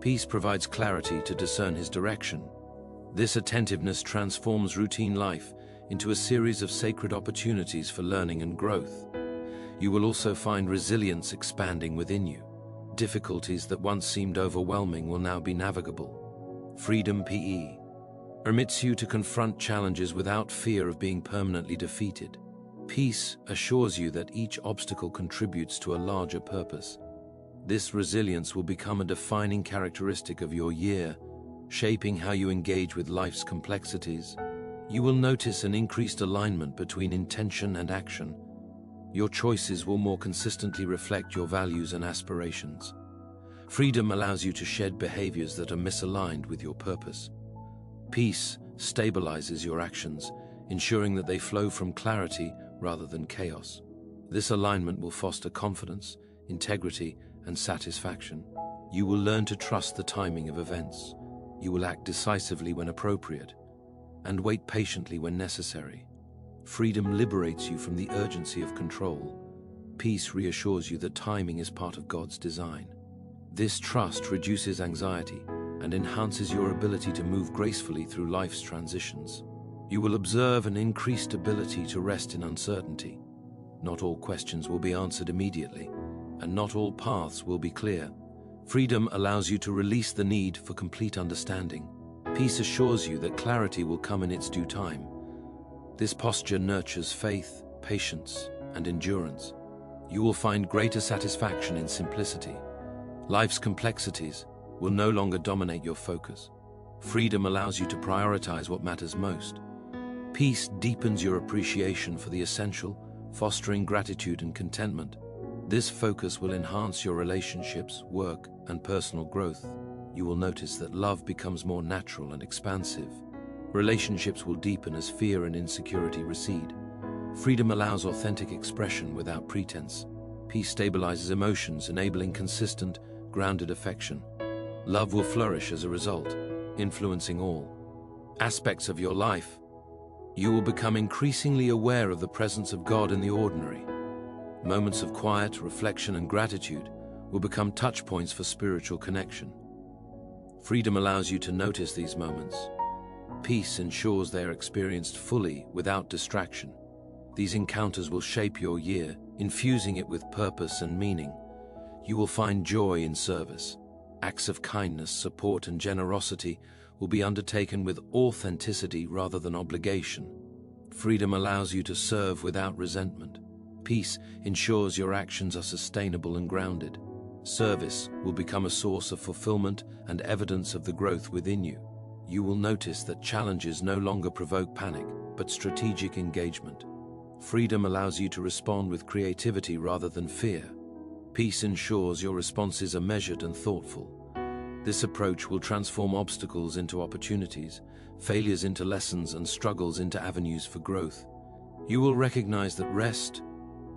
Peace provides clarity to discern His direction. This attentiveness transforms routine life into a series of sacred opportunities for learning and growth. You will also find resilience expanding within you. Difficulties that once seemed overwhelming will now be navigable. Freedom PE permits you to confront challenges without fear of being permanently defeated. Peace assures you that each obstacle contributes to a larger purpose. This resilience will become a defining characteristic of your year, shaping how you engage with life's complexities. You will notice an increased alignment between intention and action. Your choices will more consistently reflect your values and aspirations. Freedom allows you to shed behaviors that are misaligned with your purpose. Peace stabilizes your actions, ensuring that they flow from clarity rather than chaos. This alignment will foster confidence, integrity, and satisfaction. You will learn to trust the timing of events. You will act decisively when appropriate, and wait patiently when necessary. Freedom liberates you from the urgency of control. Peace reassures you that timing is part of God's design. This trust reduces anxiety and enhances your ability to move gracefully through life's transitions. You will observe an increased ability to rest in uncertainty. Not all questions will be answered immediately, and not all paths will be clear. Freedom allows you to release the need for complete understanding. Peace assures you that clarity will come in its due time. This posture nurtures faith, patience, and endurance. You will find greater satisfaction in simplicity. Life's complexities will no longer dominate your focus. Freedom allows you to prioritize what matters most. Peace deepens your appreciation for the essential, fostering gratitude and contentment. This focus will enhance your relationships, work, and personal growth. You will notice that love becomes more natural and expansive. Relationships will deepen as fear and insecurity recede. Freedom allows authentic expression without pretense. Peace stabilizes emotions, enabling consistent, grounded affection. Love will flourish as a result, influencing all aspects of your life. You will become increasingly aware of the presence of God in the ordinary. Moments of quiet, reflection, and gratitude will become touch points for spiritual connection. Freedom allows you to notice these moments. Peace ensures they are experienced fully without distraction. These encounters will shape your year, infusing it with purpose and meaning. You will find joy in service. Acts of kindness, support, and generosity will be undertaken with authenticity rather than obligation. Freedom allows you to serve without resentment. Peace ensures your actions are sustainable and grounded. Service will become a source of fulfillment and evidence of the growth within you. You will notice that challenges no longer provoke panic, but strategic engagement. Freedom allows you to respond with creativity rather than fear. Peace ensures your responses are measured and thoughtful. This approach will transform obstacles into opportunities, failures into lessons, and struggles into avenues for growth. You will recognize that rest,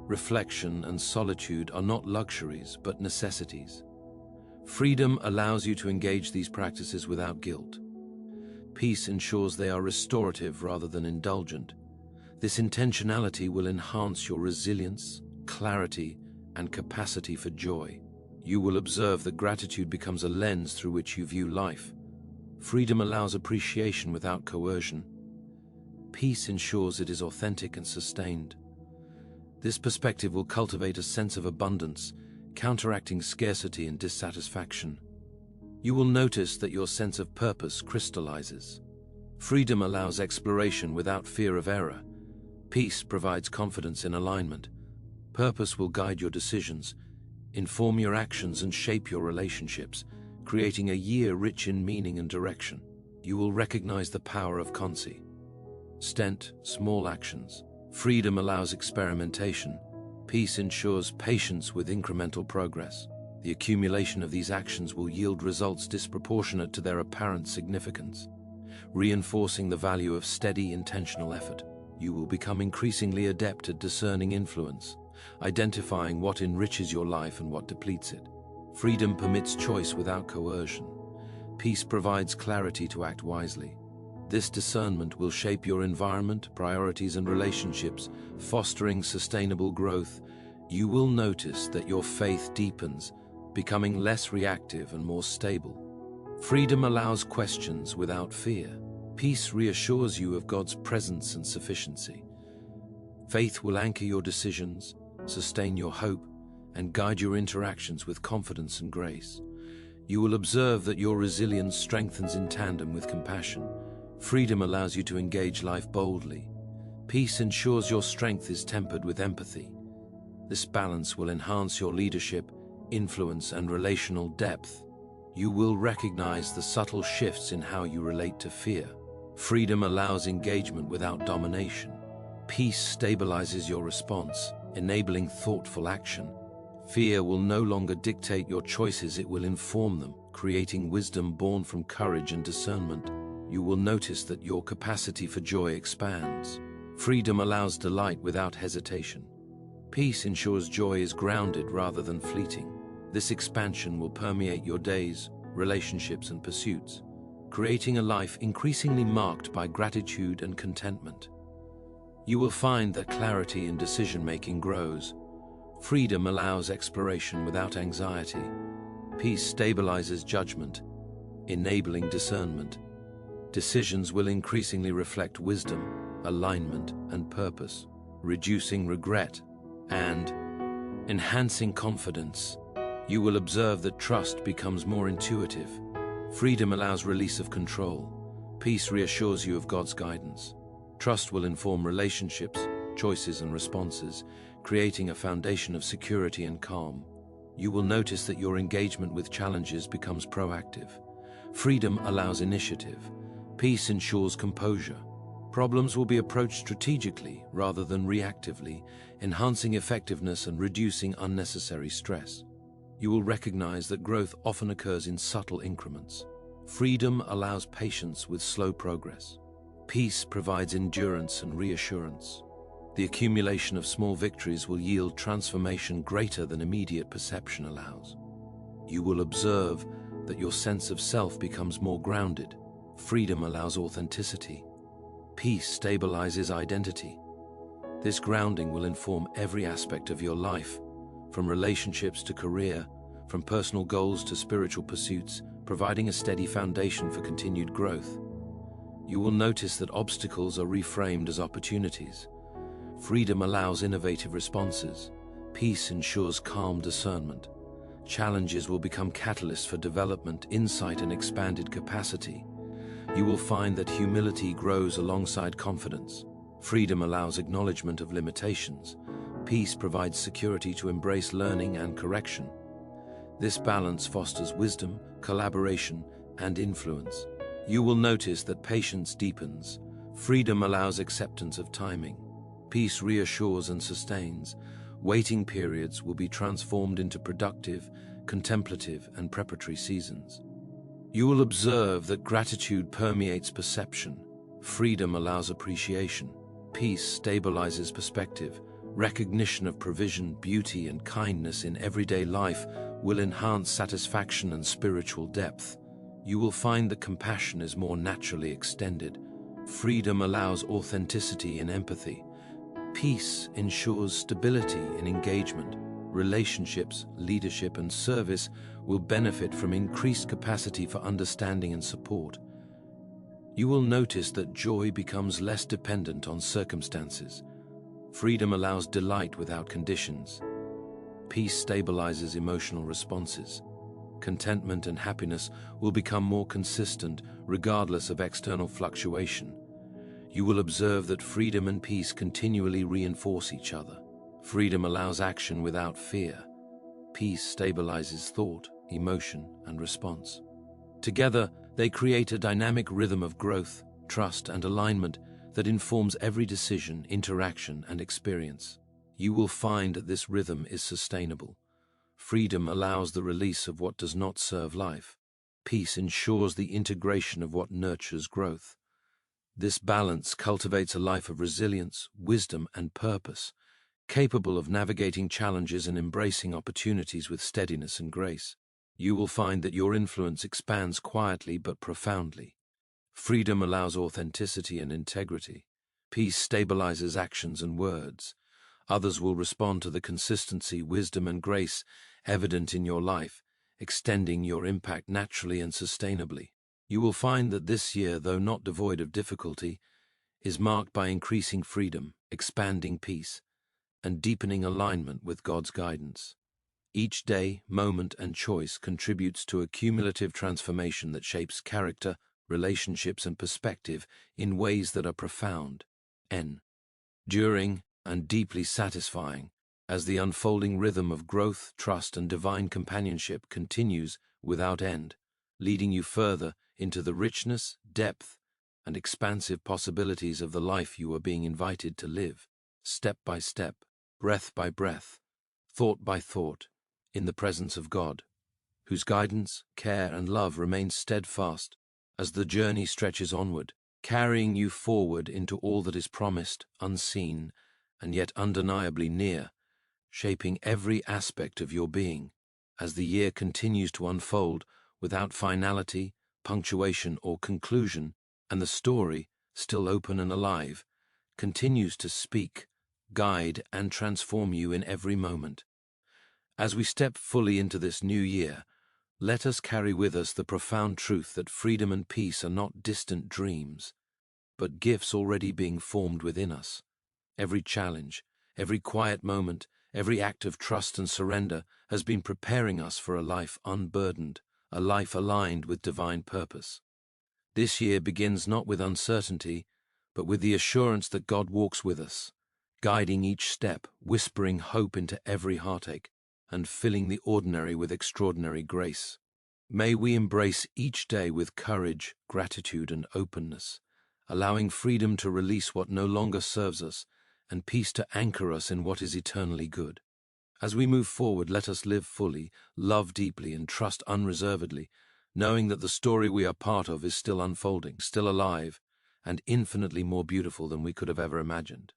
reflection, and solitude are not luxuries, but necessities. Freedom allows you to engage these practices without guilt. Peace ensures they are restorative rather than indulgent. This intentionality will enhance your resilience, clarity, and capacity for joy. You will observe that gratitude becomes a lens through which you view life. Freedom allows appreciation without coercion. Peace ensures it is authentic and sustained. This perspective will cultivate a sense of abundance, counteracting scarcity and dissatisfaction. You will notice that your sense of purpose crystallizes. Freedom allows exploration without fear of error. Peace provides confidence in alignment. Purpose will guide your decisions, inform your actions, and shape your relationships, creating a year rich in meaning and direction. You will recognize the power of consistent, small actions. Freedom allows experimentation. Peace ensures patience with incremental progress. The accumulation of these actions will yield results disproportionate to their apparent significance, reinforcing the value of steady, intentional effort. You will become increasingly adept at discerning influence, identifying what enriches your life and what depletes it. Freedom permits choice without coercion. Peace provides clarity to act wisely. This discernment will shape your environment, priorities, and relationships, fostering sustainable growth. You will notice that your faith deepens, becoming less reactive and more stable. Freedom allows questions without fear. Peace reassures you of God's presence and sufficiency. Faith will anchor your decisions, sustain your hope, and guide your interactions with confidence and grace. You will observe that your resilience strengthens in tandem with compassion. Freedom allows you to engage life boldly. Peace ensures your strength is tempered with empathy. This balance will enhance your leadership, influence, and relational depth. You will recognize the subtle shifts in how you relate to fear. Freedom allows engagement without domination. Peace stabilizes your response, enabling thoughtful action. Fear will no longer dictate your choices, it will inform them, creating wisdom born from courage and discernment. You will notice that your capacity for joy expands. Freedom allows delight without hesitation. Peace ensures joy is grounded rather than fleeting. This expansion will permeate your days, relationships, and pursuits, creating a life increasingly marked by gratitude and contentment. You will find that clarity in decision-making grows. Freedom allows exploration without anxiety. Peace stabilizes judgment, enabling discernment. Decisions will increasingly reflect wisdom, alignment, and purpose, reducing regret and enhancing confidence. You will observe that trust becomes more intuitive. Freedom allows release of control. Peace reassures you of God's guidance. Trust will inform relationships, choices, and responses, creating a foundation of security and calm. You will notice that your engagement with challenges becomes proactive. Freedom allows initiative. Peace ensures composure. Problems will be approached strategically rather than reactively, enhancing effectiveness and reducing unnecessary stress. You will recognize that growth often occurs in subtle increments. Freedom allows patience with slow progress. Peace provides endurance and reassurance. The accumulation of small victories will yield transformation greater than immediate perception allows. You will observe that your sense of self becomes more grounded. Freedom allows authenticity. Peace stabilizes identity. This grounding will inform every aspect of your life, from relationships to career, from personal goals to spiritual pursuits, providing a steady foundation for continued growth. You will notice that obstacles are reframed as opportunities. Freedom allows innovative responses. Peace ensures calm discernment. Challenges will become catalysts for development, insight, and expanded capacity. You will find that humility grows alongside confidence. Freedom allows acknowledgement of limitations. Peace provides security to embrace learning and correction. This balance fosters wisdom, collaboration, and influence. You will notice that patience deepens. Freedom allows acceptance of timing. Peace reassures and sustains. Waiting periods will be transformed into productive, contemplative, and preparatory seasons. You will observe that gratitude permeates perception. Freedom allows appreciation. Peace stabilizes perspective. Recognition of provision, beauty, and kindness in everyday life will enhance satisfaction and spiritual depth. You will find that compassion is more naturally extended. Freedom allows authenticity and empathy. Peace ensures stability in engagement. Relationships, leadership, and service will benefit from increased capacity for understanding and support. You will notice that joy becomes less dependent on circumstances. Freedom allows delight without conditions. Peace stabilizes emotional responses. Contentment and happiness will become more consistent regardless of external fluctuation. You will observe that freedom and peace continually reinforce each other. Freedom allows action without fear. Peace stabilizes thought, emotion, and response. Together, they create a dynamic rhythm of growth, trust, and alignment that informs every decision, interaction, and experience. You will find that this rhythm is sustainable. Freedom allows the release of what does not serve life. Peace ensures the integration of what nurtures growth. This balance cultivates a life of resilience, wisdom, and purpose, capable of navigating challenges and embracing opportunities with steadiness and grace. You will find that your influence expands quietly but profoundly. Freedom allows authenticity and integrity. Peace stabilizes actions and words. Others will respond to the consistency, wisdom, and grace evident in your life, extending your impact naturally and sustainably. You will find that this year, though not devoid of difficulty, is marked by increasing freedom, expanding peace, and deepening alignment with God's guidance. Each day, moment, and choice contributes to a cumulative transformation that shapes character, relationships, and perspective in ways that are profound, enduring, and deeply satisfying, as the unfolding rhythm of growth, trust, and divine companionship continues without end, leading you further into the richness, depth, and expansive possibilities of the life you are being invited to live, step by step, breath by breath, thought by thought, in the presence of God, whose guidance, care, and love remain steadfast as the journey stretches onward, carrying you forward into all that is promised, unseen, and yet undeniably near, shaping every aspect of your being as the year continues to unfold without finality, punctuation, or conclusion, and the story, still open and alive, continues to speak, guide, and transform you in every moment. As we step fully into this new year, let us carry with us the profound truth that freedom and peace are not distant dreams, but gifts already being formed within us. Every challenge, every quiet moment, every act of trust and surrender has been preparing us for a life unburdened, a life aligned with divine purpose. This year begins not with uncertainty, but with the assurance that God walks with us, guiding each step, whispering hope into every heartache, and filling the ordinary with extraordinary grace. May we embrace each day with courage, gratitude, and openness, allowing freedom to release what no longer serves us, and peace to anchor us in what is eternally good. As we move forward, let us live fully, love deeply, and trust unreservedly, knowing that the story we are part of is still unfolding, still alive, and infinitely more beautiful than we could have ever imagined.